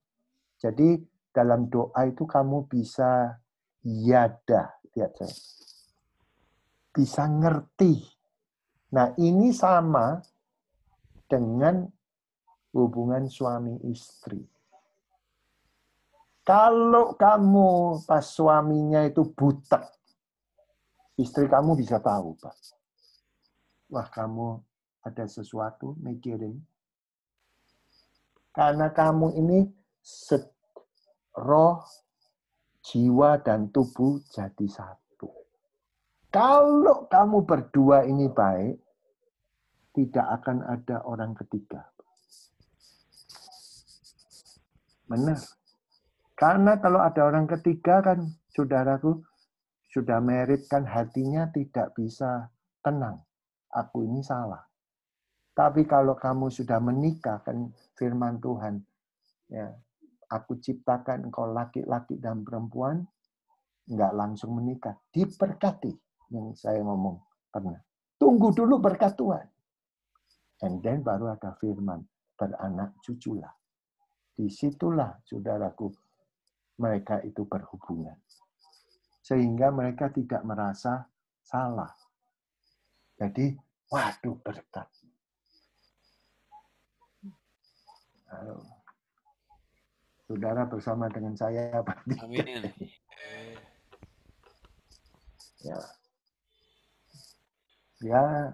jadi dalam doa itu kamu bisa yada, lihat saya. Bisa ngerti. Nah ini sama dengan hubungan suami istri. Kalau kamu pas suaminya itu buta, istri kamu bisa tahu, Pak. Wah, kamu ada sesuatu, mikirin. Karena kamu ini roh, jiwa, dan tubuh jadi satu. Kalau kamu berdua ini baik, tidak akan ada orang ketiga. Benar. Karena kalau ada orang ketiga kan, saudaraku, sudah married kan hatinya tidak bisa tenang. Aku ini salah. Tapi kalau kamu sudah menikah kan firman Tuhan, ya, aku ciptakan engkau laki-laki dan perempuan, enggak langsung menikah. Diberkati, yang saya ngomong pernah. Tunggu dulu berkat Tuhan. And then baru ada firman, beranak cuculah. Disitulah, saudaraku, mereka itu berhubungan. Sehingga mereka tidak merasa salah. Jadi, waduh berkat. Saudara bersama dengan saya, Pak. Amin. Ya. Ya,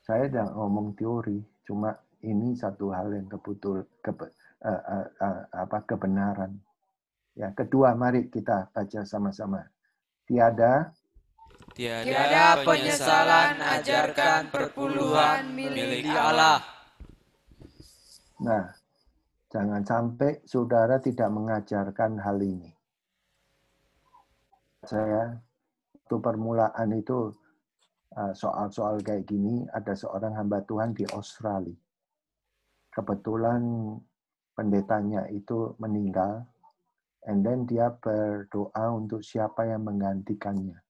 saya udah ngomong teori, cuma ini satu hal yang kebenaran. Ya, kedua, mari kita baca sama-sama. Tiada penyesalan ajarkan perpuluhan milik Allah. Nah, jangan sampai saudara tidak mengajarkan hal ini. Saya, waktu permulaan itu, soal-soal kayak gini, ada seorang hamba Tuhan di Australia. Kebetulan pendetanya itu meninggal, and then dia berdoa untuk siapa yang menggantikannya.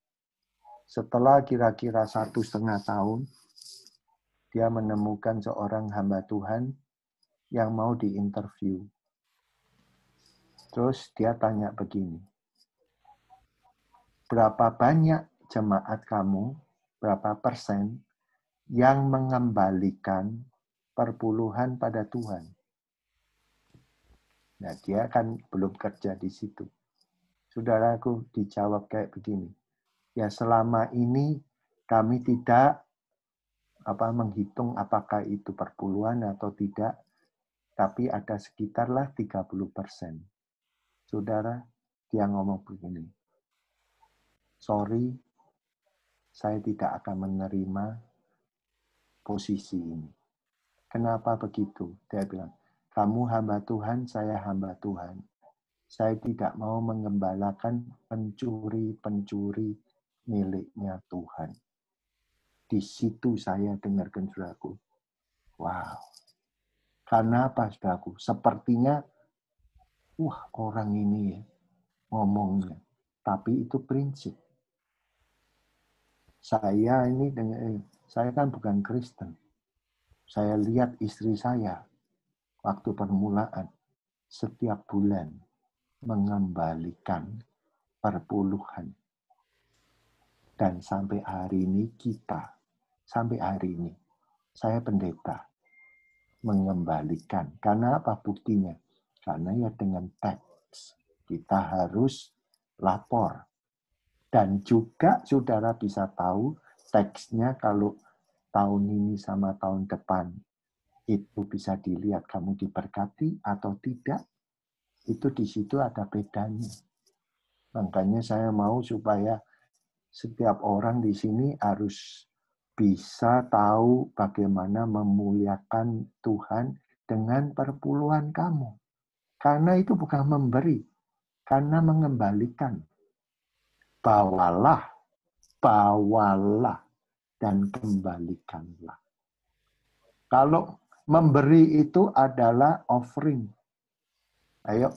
Setelah kira-kira 1,5 tahun, dia menemukan seorang hamba Tuhan yang mau diinterview. Terus dia tanya begini, berapa banyak jemaat kamu, berapa persen yang mengembalikan perpuluhan pada Tuhan? Nah, dia kan belum kerja di situ. Saudaraku, dijawab kayak begini. Ya, selama ini kami tidak menghitung apakah itu perpuluhan atau tidak, tapi ada sekitarlah 30%. Saudara, dia ngomong begini, sorry, saya tidak akan menerima posisi ini. Kenapa begitu? Dia bilang, kamu hamba Tuhan, saya hamba Tuhan. Saya tidak mau mengembalakan pencuri-pencuri miliknya Tuhan. Di situ saya dengarkan saudaraku. Wow. Karena apa saudaraku? Sepertinya, orang ini ya, ngomongnya. Tapi itu prinsip. Saya kan bukan Kristen. Saya lihat istri saya waktu permulaan setiap bulan mengembalikan perpuluhan. Dan sampai hari ini saya pendeta mengembalikan. Karena apa buktinya? Karena ya dengan teks kita harus lapor. Dan juga saudara bisa tahu teksnya kalau tahun ini sama tahun depan itu bisa dilihat kamu diberkati atau tidak. Itu di situ ada bedanya. Makanya saya mau supaya setiap orang di sini harus bisa tahu bagaimana memuliakan Tuhan dengan perpuluhan kamu. Karena itu bukan memberi, karena mengembalikan. Bawalah, dan kembalikanlah. Kalau memberi itu adalah offering. Ayo,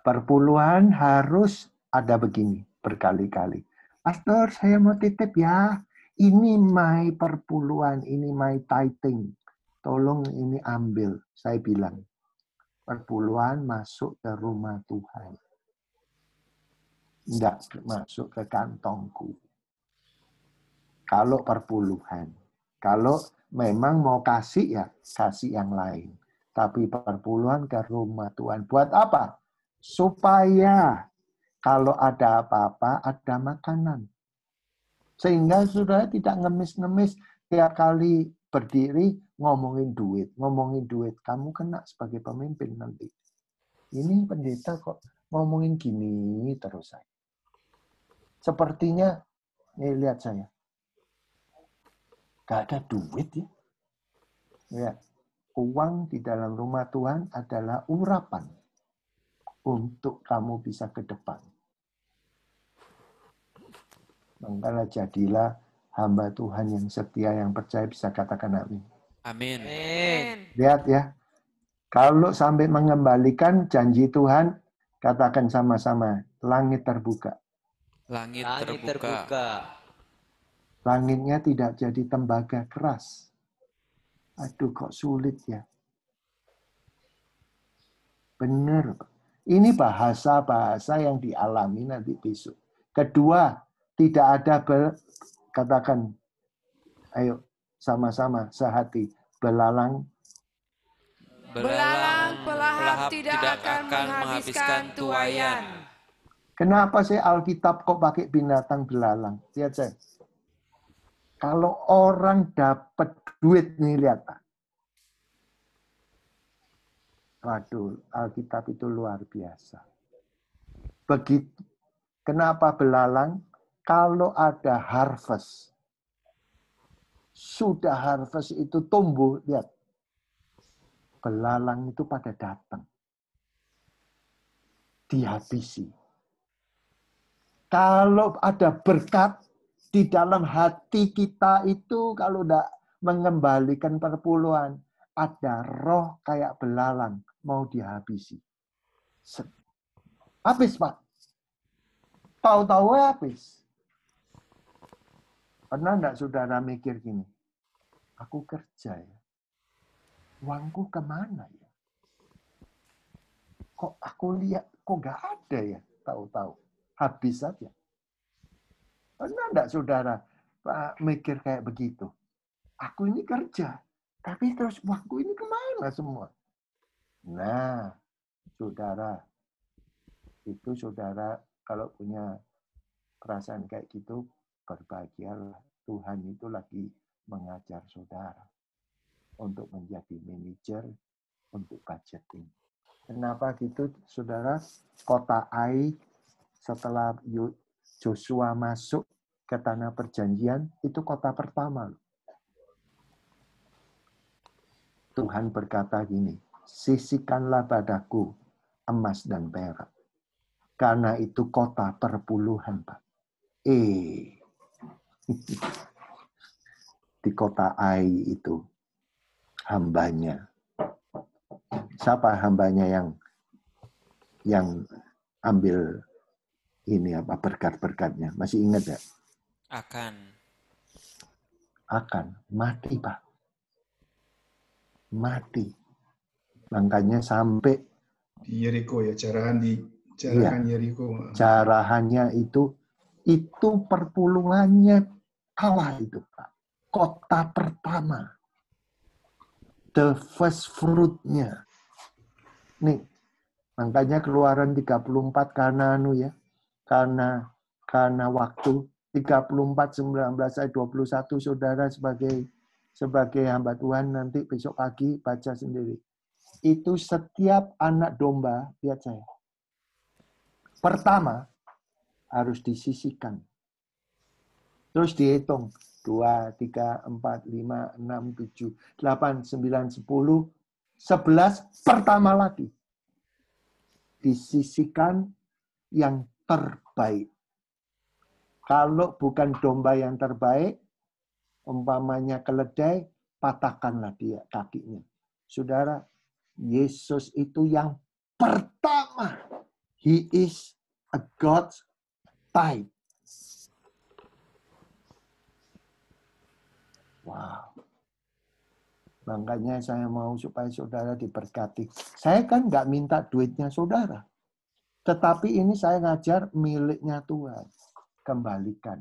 perpuluhan harus ada begini, berkali-kali. Pastor, saya mau titip ya. Ini my perpuluhan, ini my tithing. Tolong ini ambil. Saya bilang, perpuluhan masuk ke rumah Tuhan. Tidak masuk ke kantongku. Kalau perpuluhan. Kalau memang mau kasih, ya kasih yang lain. Tapi perpuluhan ke rumah Tuhan. Buat apa? Supaya kalau ada apa-apa, ada makanan. Sehingga saudara tidak ngemis-ngemis tiap kali berdiri ngomongin duit. Ngomongin duit. Kamu kena sebagai pemimpin nanti. Ini pendeta kok ngomongin gini terus saya. Sepertinya, lihat saya. Gak ada duit ya. Ya. Uang di dalam rumah Tuhan adalah urapan untuk kamu bisa ke depan. Makanya jadilah hamba Tuhan yang setia, yang percaya, bisa katakan amin. Amin. Lihat ya. Kalau sampai mengembalikan janji Tuhan, katakan sama-sama, langit terbuka. Langit terbuka. Langitnya tidak jadi tembaga keras. Aduh, kok sulit ya. Benar. Ini bahasa-bahasa yang dialami nanti besok. Kedua, tidak ada katakan, ayo sama-sama sehati, belalang pelahap tidak akan menghabiskan tuayan. Kenapa sih Alkitab kok pakai binatang belalang? Lihat saya. Kalau orang dapat duit nih, lihat Pak. Waduh, Alkitab itu luar biasa. Begitu. Kenapa belalang? Kalau ada harvest, sudah harvest itu tumbuh, lihat. Belalang itu pada datang. Dihabisi. Kalau ada berkat di dalam hati kita itu, kalau tidak mengembalikan perpuluhan, ada roh kayak belalang mau dihabisi. Habis, Pak. Tahu-tahu habis. Pernah enggak saudara mikir gini? Aku kerja ya. Uangku kemana ya? Kok aku lihat, kok nggak ada ya? Tahu-tahu. Habis saja. Pernah enggak saudara mikir kayak begitu? Aku ini kerja. Tapi terus uangku ini kemana semua? Nah, saudara. Itu saudara kalau punya perasaan kayak gitu, berbahagialah. Tuhan itu lagi mengajar saudara untuk menjadi manajer untuk budgeting. Kenapa gitu, saudara? Kota Ai setelah Joshua masuk ke tanah perjanjian, itu kota pertama. Tuhan berkata gini, sisihkanlah padaku emas dan perak. Karena itu kota perpuluhan, Pak. Di kota Ai itu hambanya. Siapa hambanya yang ambil ini apa berkat-berkatnya? Masih ingat ya? Akan mati, Pak. Mati. Makanya sampai di Yeriko ya, jarahan Yeriko. Jarahannya itu perpulungannya kalah itu, Pak. Kota pertama. The first fruit-nya. Nih, makanya Keluaran 34 karena waktu 34:19 ayat 21 saudara sebagai hamba Tuhan nanti besok pagi baca sendiri. Itu setiap anak domba, lihat saya. Pertama harus disisihkan. Terus dihitung 2, 3, 4, 5, 6, 7, 8, 9, 10, 11 pertama lagi. Disisihkan yang terbaik. Kalau bukan domba yang terbaik, umpamanya keledai, patahkanlah dia kakinya. Saudara, Yesus itu yang pertama. He is a God's type. Wow. Makanya saya mau supaya saudara diberkati. Saya kan nggak minta duitnya saudara. Tetapi ini saya ngajar miliknya Tuhan. Kembalikan.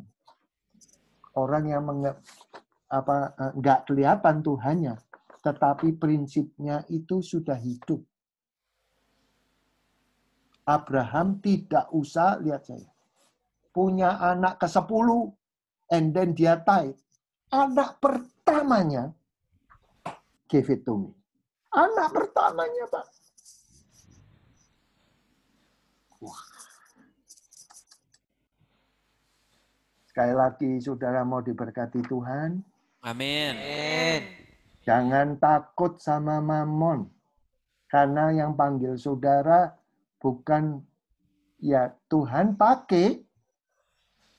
Orang yang nggak kelihatan Tuhannya, tetapi prinsipnya itu sudah hidup. Abraham tidak usah, lihat saya, punya anak ke-10, and then dia tithe. Anak pertamanya, give it to me. Anak pertamanya, Pak. Wah. Sekali lagi, saudara mau diberkati Tuhan. Amin. Jangan takut sama mamon. Karena yang panggil saudara bukan, ya Tuhan pakai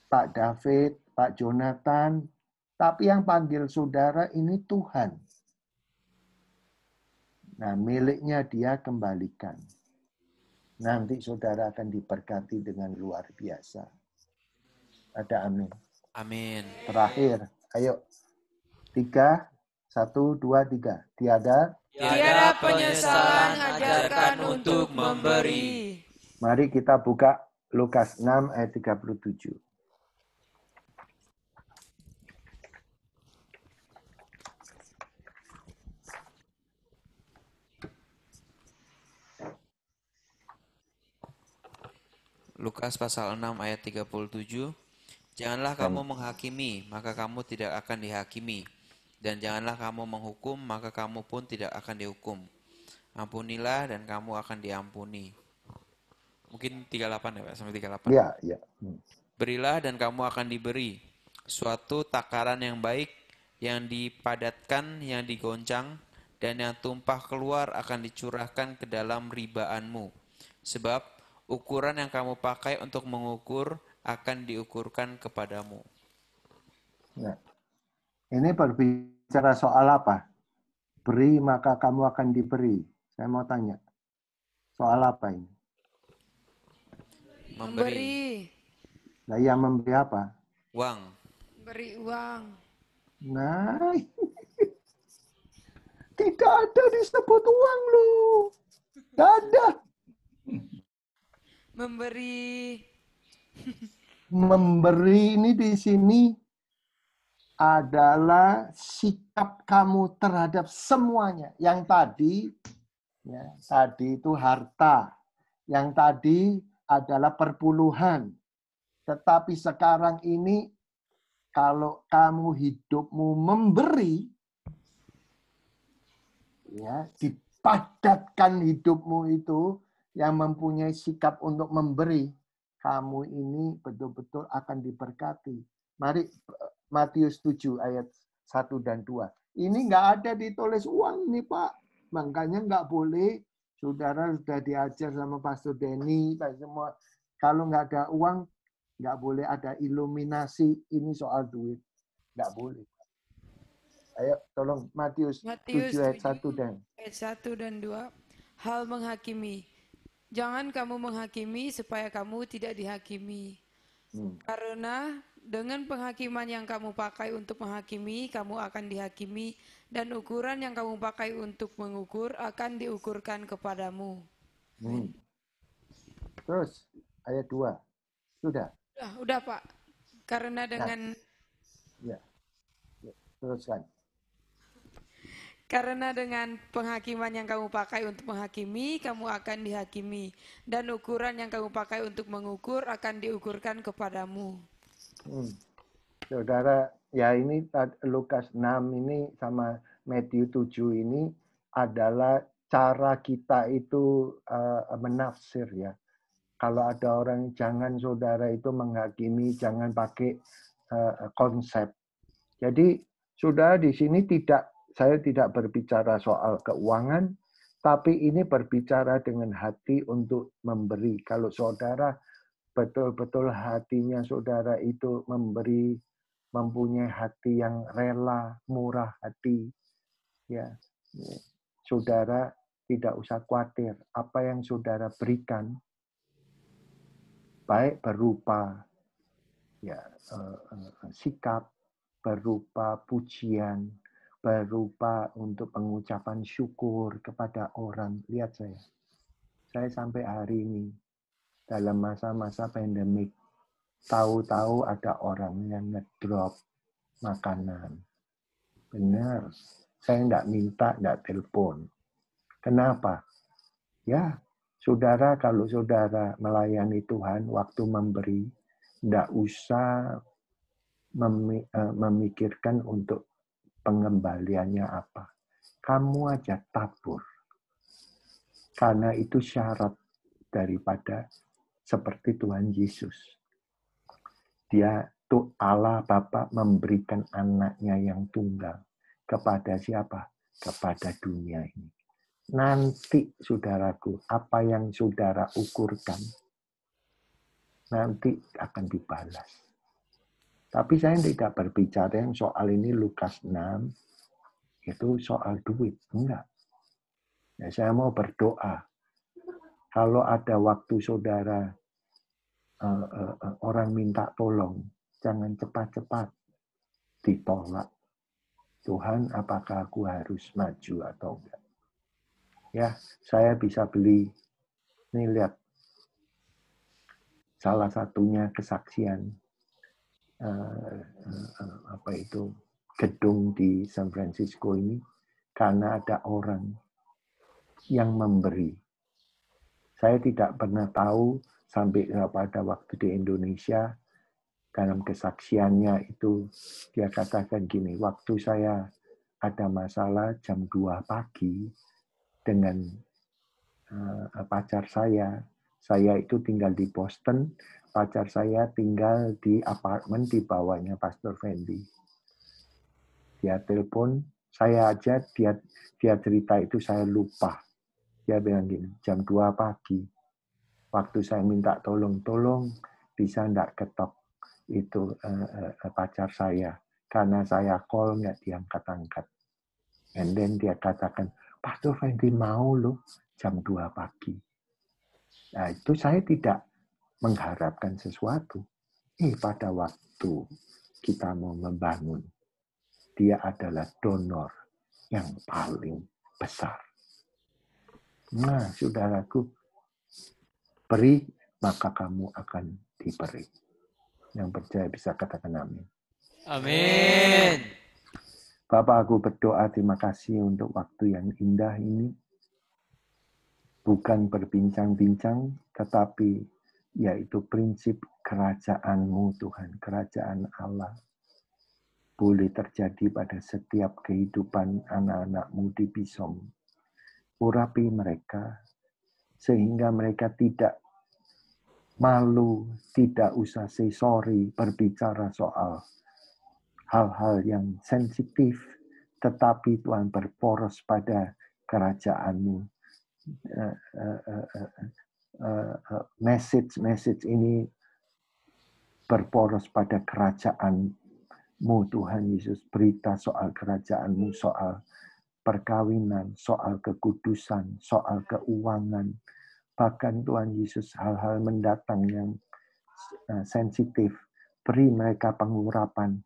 Pak David, Pak Jonathan, tapi yang panggil saudara ini Tuhan. Nah, miliknya dia kembalikan. Nanti saudara akan diberkati dengan luar biasa. Ada amin. Amin. Terakhir, ayo. 3, 1, 2, 3. Tiada penyesalan, ajarkan untuk memberi. Mari kita buka Lukas 6 ayat 37. Lukas pasal 6 ayat 37. Janganlah kamu menghakimi, maka kamu tidak akan dihakimi. Dan janganlah kamu menghukum, maka kamu pun tidak akan dihukum. Ampunilah dan kamu akan diampuni. Mungkin 38 ya Pak, sampai 38. Iya, iya. Berilah dan kamu akan diberi. Suatu takaran yang baik, yang dipadatkan, yang digoncang, dan yang tumpah keluar akan dicurahkan ke dalam ribaanmu. Sebab ukuran yang kamu pakai untuk mengukur akan diukurkan kepadamu. Nah, ini berbicara soal apa? Beri maka kamu akan diberi. Saya mau tanya. Soal apa ini? Memberi. Nah, yang memberi apa? Uang. Beri uang. Nah, tidak ada disebut uang loh. Tidak ada. Memberi. Memberi ini di sini adalah sikap kamu terhadap semuanya. Yang tadi, ya, tadi itu harta. Yang tadi adalah perpuluhan. Tetapi sekarang ini, kalau kamu hidupmu memberi, ya, dipadatkan hidupmu itu yang mempunyai sikap untuk memberi, kamu ini betul-betul akan diberkati. Mari Matius 7 ayat 1 dan 2. Ini nggak ada ditulis uang nih Pak. Makanya nggak boleh, saudara sudah diajar sama Pastor Denny, semua. Kalau nggak ada uang, nggak boleh ada iluminasi. Ini soal duit. Nggak boleh. Ayo tolong Matius 7 ayat 1 dan. Ayat 1 dan 2. Hal menghakimi. Jangan kamu menghakimi supaya kamu tidak dihakimi. Karena dengan penghakiman yang kamu pakai untuk menghakimi, kamu akan dihakimi, dan ukuran yang kamu pakai untuk mengukur akan diukurkan kepadamu. Terus ayat 2. Sudah? Udah Pak. Karena dengan Ya. Teruskan. Karena dengan penghakiman yang kamu pakai untuk menghakimi, kamu akan dihakimi. Dan ukuran yang kamu pakai untuk mengukur akan diukurkan kepadamu. Saudara, ya ini Lukas 6 ini sama Matius 7 ini adalah cara kita itu menafsir ya. Kalau ada orang, jangan saudara itu menghakimi, jangan pakai konsep. Jadi saudara di sini saya tidak berbicara soal keuangan, tapi ini berbicara dengan hati untuk memberi. Kalau saudara betul-betul hatinya saudara itu memberi, mempunyai hati yang rela, murah hati, ya, saudara tidak usah khawatir. Apa yang saudara berikan, baik berupa ya sikap, berupa pujian, berupa untuk pengucapan syukur kepada orang. Lihat saya sampai hari ini dalam masa-masa pandemik, tahu-tahu ada orang yang ngedrop makanan. Benar, saya enggak minta, enggak telepon. Kenapa? Ya, saudara, kalau saudara melayani Tuhan, waktu memberi, enggak usah memikirkan untuk pengembaliannya apa. Kamu aja tabur. Karena itu syarat daripada seperti Tuhan Yesus. Dia tuh Allah Bapa memberikan anaknya yang tunggal. Kepada siapa? Kepada dunia ini. Nanti saudaraku, apa yang saudara ukurkan, nanti akan dibalas. Tapi saya tidak berbicara yang soal ini Lukas 6, itu soal duit. Enggak. Ya, saya mau berdoa. Kalau ada waktu saudara, orang minta tolong, jangan cepat-cepat ditolak. Tuhan, apakah aku harus maju atau enggak? Ya, saya bisa beli. Nih lihat, salah satunya kesaksian gedung di San Francisco ini karena ada orang yang memberi. Saya tidak pernah tahu sampai pada waktu di Indonesia, dalam kesaksiannya itu dia katakan gini, waktu saya ada masalah jam 2 pagi dengan pacar saya itu tinggal di Boston, pacar saya tinggal di apartemen di bawahnya Pastor Fendi. Dia telepon, saya aja, dia cerita itu saya lupa. Dia bilang gini, jam 2 pagi, waktu saya minta tolong, bisa enggak ketok itu pacar saya. Karena saya call, nggak diangkat-angkat. And then dia katakan, Pastor Fendi mau loh, jam 2 pagi. Nah, itu saya tidak mengharapkan sesuatu. Pada waktu kita mau membangun, dia adalah donor yang paling besar. Nah, saudaraku, beri, maka kamu akan diberi. Yang percaya bisa katakan amin. Amin. Bapak, aku berdoa terima kasih untuk waktu yang indah ini. Bukan berbincang-bincang, tetapi yaitu prinsip kerajaan-Mu Tuhan, kerajaan Allah. Boleh terjadi pada setiap kehidupan anak-anak-Mu di Bisom. Urapi mereka, sehingga mereka tidak malu, tidak usah say sorry, berbicara soal hal-hal yang sensitif, tetapi Tuhan berporos pada kerajaan-Mu. Message ini berporos pada kerajaan-Mu Tuhan Yesus. Berita soal kerajaan-Mu, soal perkawinan, soal kekudusan, soal keuangan. Bahkan Tuhan Yesus hal-hal mendatang yang sensitif. Beri mereka pengurapan.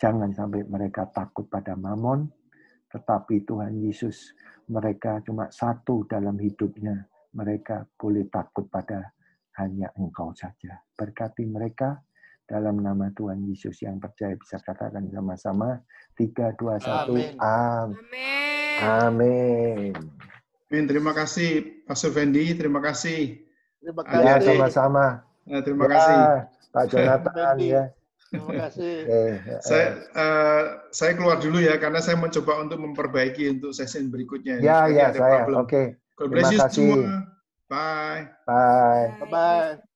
Jangan sampai mereka takut pada mamon, tetapi Tuhan Yesus, mereka cuma satu dalam hidupnya. Mereka boleh takut pada hanya Engkau saja. Berkati mereka dalam nama Tuhan Yesus. Yang percaya bisa katakan sama-sama. 3, 2, 1. Amin. Amin. Amin. Terima kasih Pastor Fendi. Terima kasih. Terima kasih. Ya, sama-sama. Terima kasih. Pak Jonathan ya. Terima kasih. Saya keluar dulu ya, karena saya mencoba untuk memperbaiki untuk sesi berikutnya. Ya, saya. Oke. God bless you semua. Bye. Bye. Bye-bye.